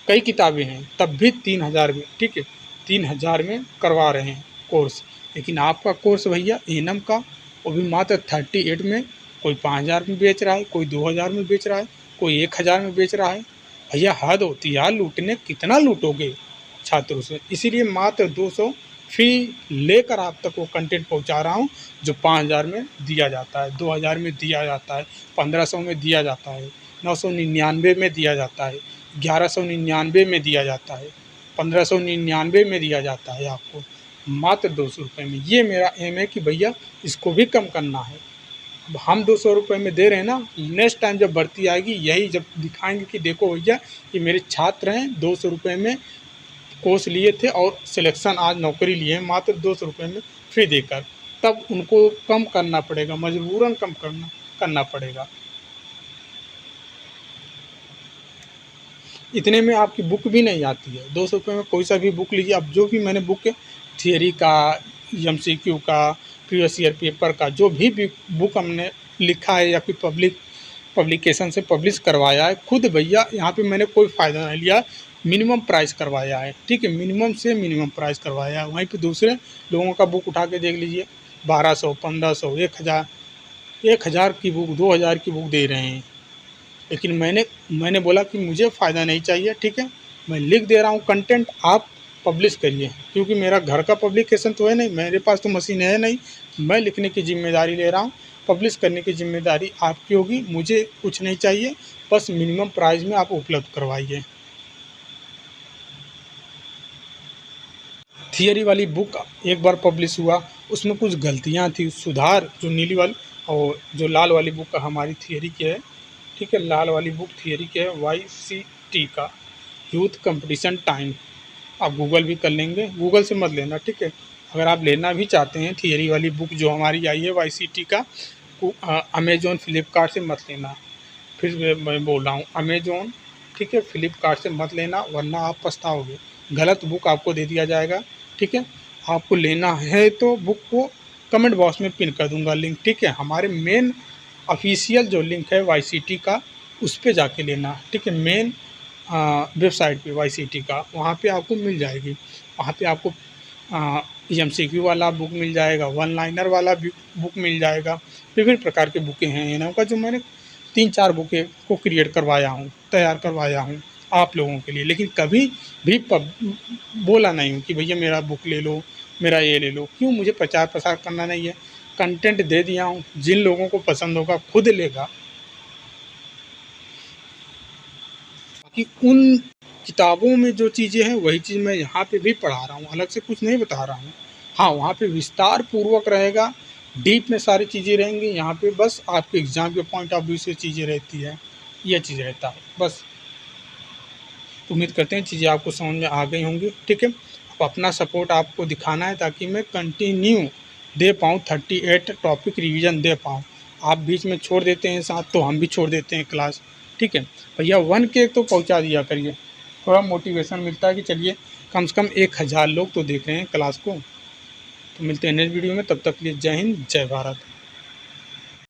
कई किताबें हैं, तब भी 3000 में, ठीक है, 3000 में करवा रहे हैं कोर्स। लेकिन आपका कोर्स भैया एनम का, वो भी मात्र 38 में, कोई 5000 में बेच रहा है, कोई 2000 में बेच रहा है, कोई 1000 में बेच रहा है। भैया हद होती है यार लूटने, कितना लूटोगे छात्रों से। इसीलिए मात्र 200 फी लेकर आप तक वो कंटेंट पहुंचा रहा हूं, जो 5000 में दिया जाता है, 2000 में दिया जाता है, 1500 में दिया जाता है, 999 में दिया जाता है, 1199 में दिया जाता है, 1599 में दिया जाता है, आपको मात्र 200 रुपये में। ये मेरा एम है कि भैया इसको भी कम करना है। अब हम 200 रुपये में दे रहे हैं ना, नेक्स्ट टाइम जब भर्ती आएगी यही जब दिखाएंगे कि देखो भैया ये मेरे छात्र हैं, 200 रुपये में कोर्स लिए थे और सिलेक्शन आज नौकरी लिए हैं मात्र 200 रुपये में फ्री देकर, तब उनको कम करना पड़ेगा, मजबूरन कम करना पड़ेगा। इतने में आपकी बुक भी नहीं आती है। 200 रुपये में कोई सा भी बुक लीजिए। अब जो भी मैंने बुक थियरी का, MCQ का, प्रीवियस ईयर पेपर का, जो भी बुक हमने लिखा है या फिर पब्लिकेशन से पब्लिश करवाया है, खुद भैया यहाँ पे मैंने कोई फ़ायदा नहीं लिया, मिनिमम प्राइस करवाया है, ठीक है, मिनिमम से मिनिमम प्राइस करवाया है। वहीं पे दूसरे लोगों का बुक उठा के देख लीजिए, 1200, 1500, 1000 की बुक, 2000 की बुक दे रहे हैं। लेकिन मैंने बोला कि मुझे फ़ायदा नहीं चाहिए, ठीक है, मैं लिख दे रहा हूँ कंटेंट, आप पब्लिश करिए, क्योंकि मेरा घर का पब्लिकेशन तो है नहीं, मेरे पास तो मशीन है नहीं, मैं लिखने की जिम्मेदारी ले रहा हूँ, पब्लिश करने की जिम्मेदारी आपकी होगी। मुझे कुछ नहीं चाहिए, बस मिनिमम प्राइस में आप उपलब्ध करवाइए। थियरी वाली बुक एक बार पब्लिश हुआ, उसमें कुछ गलतियाँ थी, सुधार, जो नीली वाली और जो लाल वाली बुक हमारी थियरी की है, ठीक है, लाल वाली बुक थियरी के है, YCT का यूथ कंपटीशन टाइम। आप गूगल भी कर लेंगे, गूगल से मत लेना, ठीक है। अगर आप लेना भी चाहते हैं थियरी वाली बुक जो हमारी आई है YCT का, अमेजोन फ्लिपकार्ट से मत लेना। फिर मैं बोल रहा हूँ अमेजोन, ठीक है, फ्लिपकार्ट से मत लेना, वरना आप पछताओगे, गलत बुक आपको दे दिया जाएगा, ठीक है। आपको लेना है तो बुक को कमेंट बॉक्स में पिन कर दूंगा लिंक, ठीक है। हमारे मेन ऑफिशियल जो लिंक है YCT का, उस पर जाके लेना, ठीक है, मेन वेबसाइट पे YCT का, वहाँ पे आपको मिल जाएगी। वहाँ पे आपको MCQ वाला बुक मिल जाएगा, वन लाइनर वाला बुक मिल जाएगा, विभिन्न प्रकार के बुकें हैं इनका, का जो मैंने 3-4 बुकें को क्रिएट करवाया हूँ, तैयार करवाया हूँ आप लोगों के लिए। लेकिन कभी भी बोला नहीं हूँ कि भैया मेरा बुक ले लो, मेरा ये ले लो, क्यों, मुझे प्रचार प्रसार करना नहीं है, कंटेंट दे दिया हूँ, जिन लोगों को पसंद होगा खुद लेगा। बाकी उन किताबों में जो चीज़ें हैं वही चीज़ मैं यहाँ पे भी पढ़ा रहा हूँ, अलग से कुछ नहीं बता रहा हूँ। हाँ, वहाँ पे विस्तार पूर्वक रहेगा, डीप में सारी चीज़ें रहेंगी, यहाँ पे बस आपके एग्ज़ाम के पॉइंट ऑफ व्यू से चीज़ें रहती है, यह चीज़ रहता है बस। उम्मीद करते हैं चीज़ें आपको समझ में आ गई होंगी, ठीक है। अब अपना सपोर्ट आपको दिखाना है ताकि मैं कंटिन्यू दे पाऊँ, 38 टॉपिक रिवीजन दे पाऊँ। आप बीच में छोड़ देते हैं साथ, तो हम भी छोड़ देते हैं क्लास, ठीक है भैया। 1K तो पहुंचा दिया करिए, थोड़ा मोटिवेशन मिलता है कि चलिए कम से कम 1000 लोग तो देख रहे हैं क्लास को। तो मिलते हैं नेक्स्ट वीडियो में, तब तक के लिए जय हिंद, जय भारत।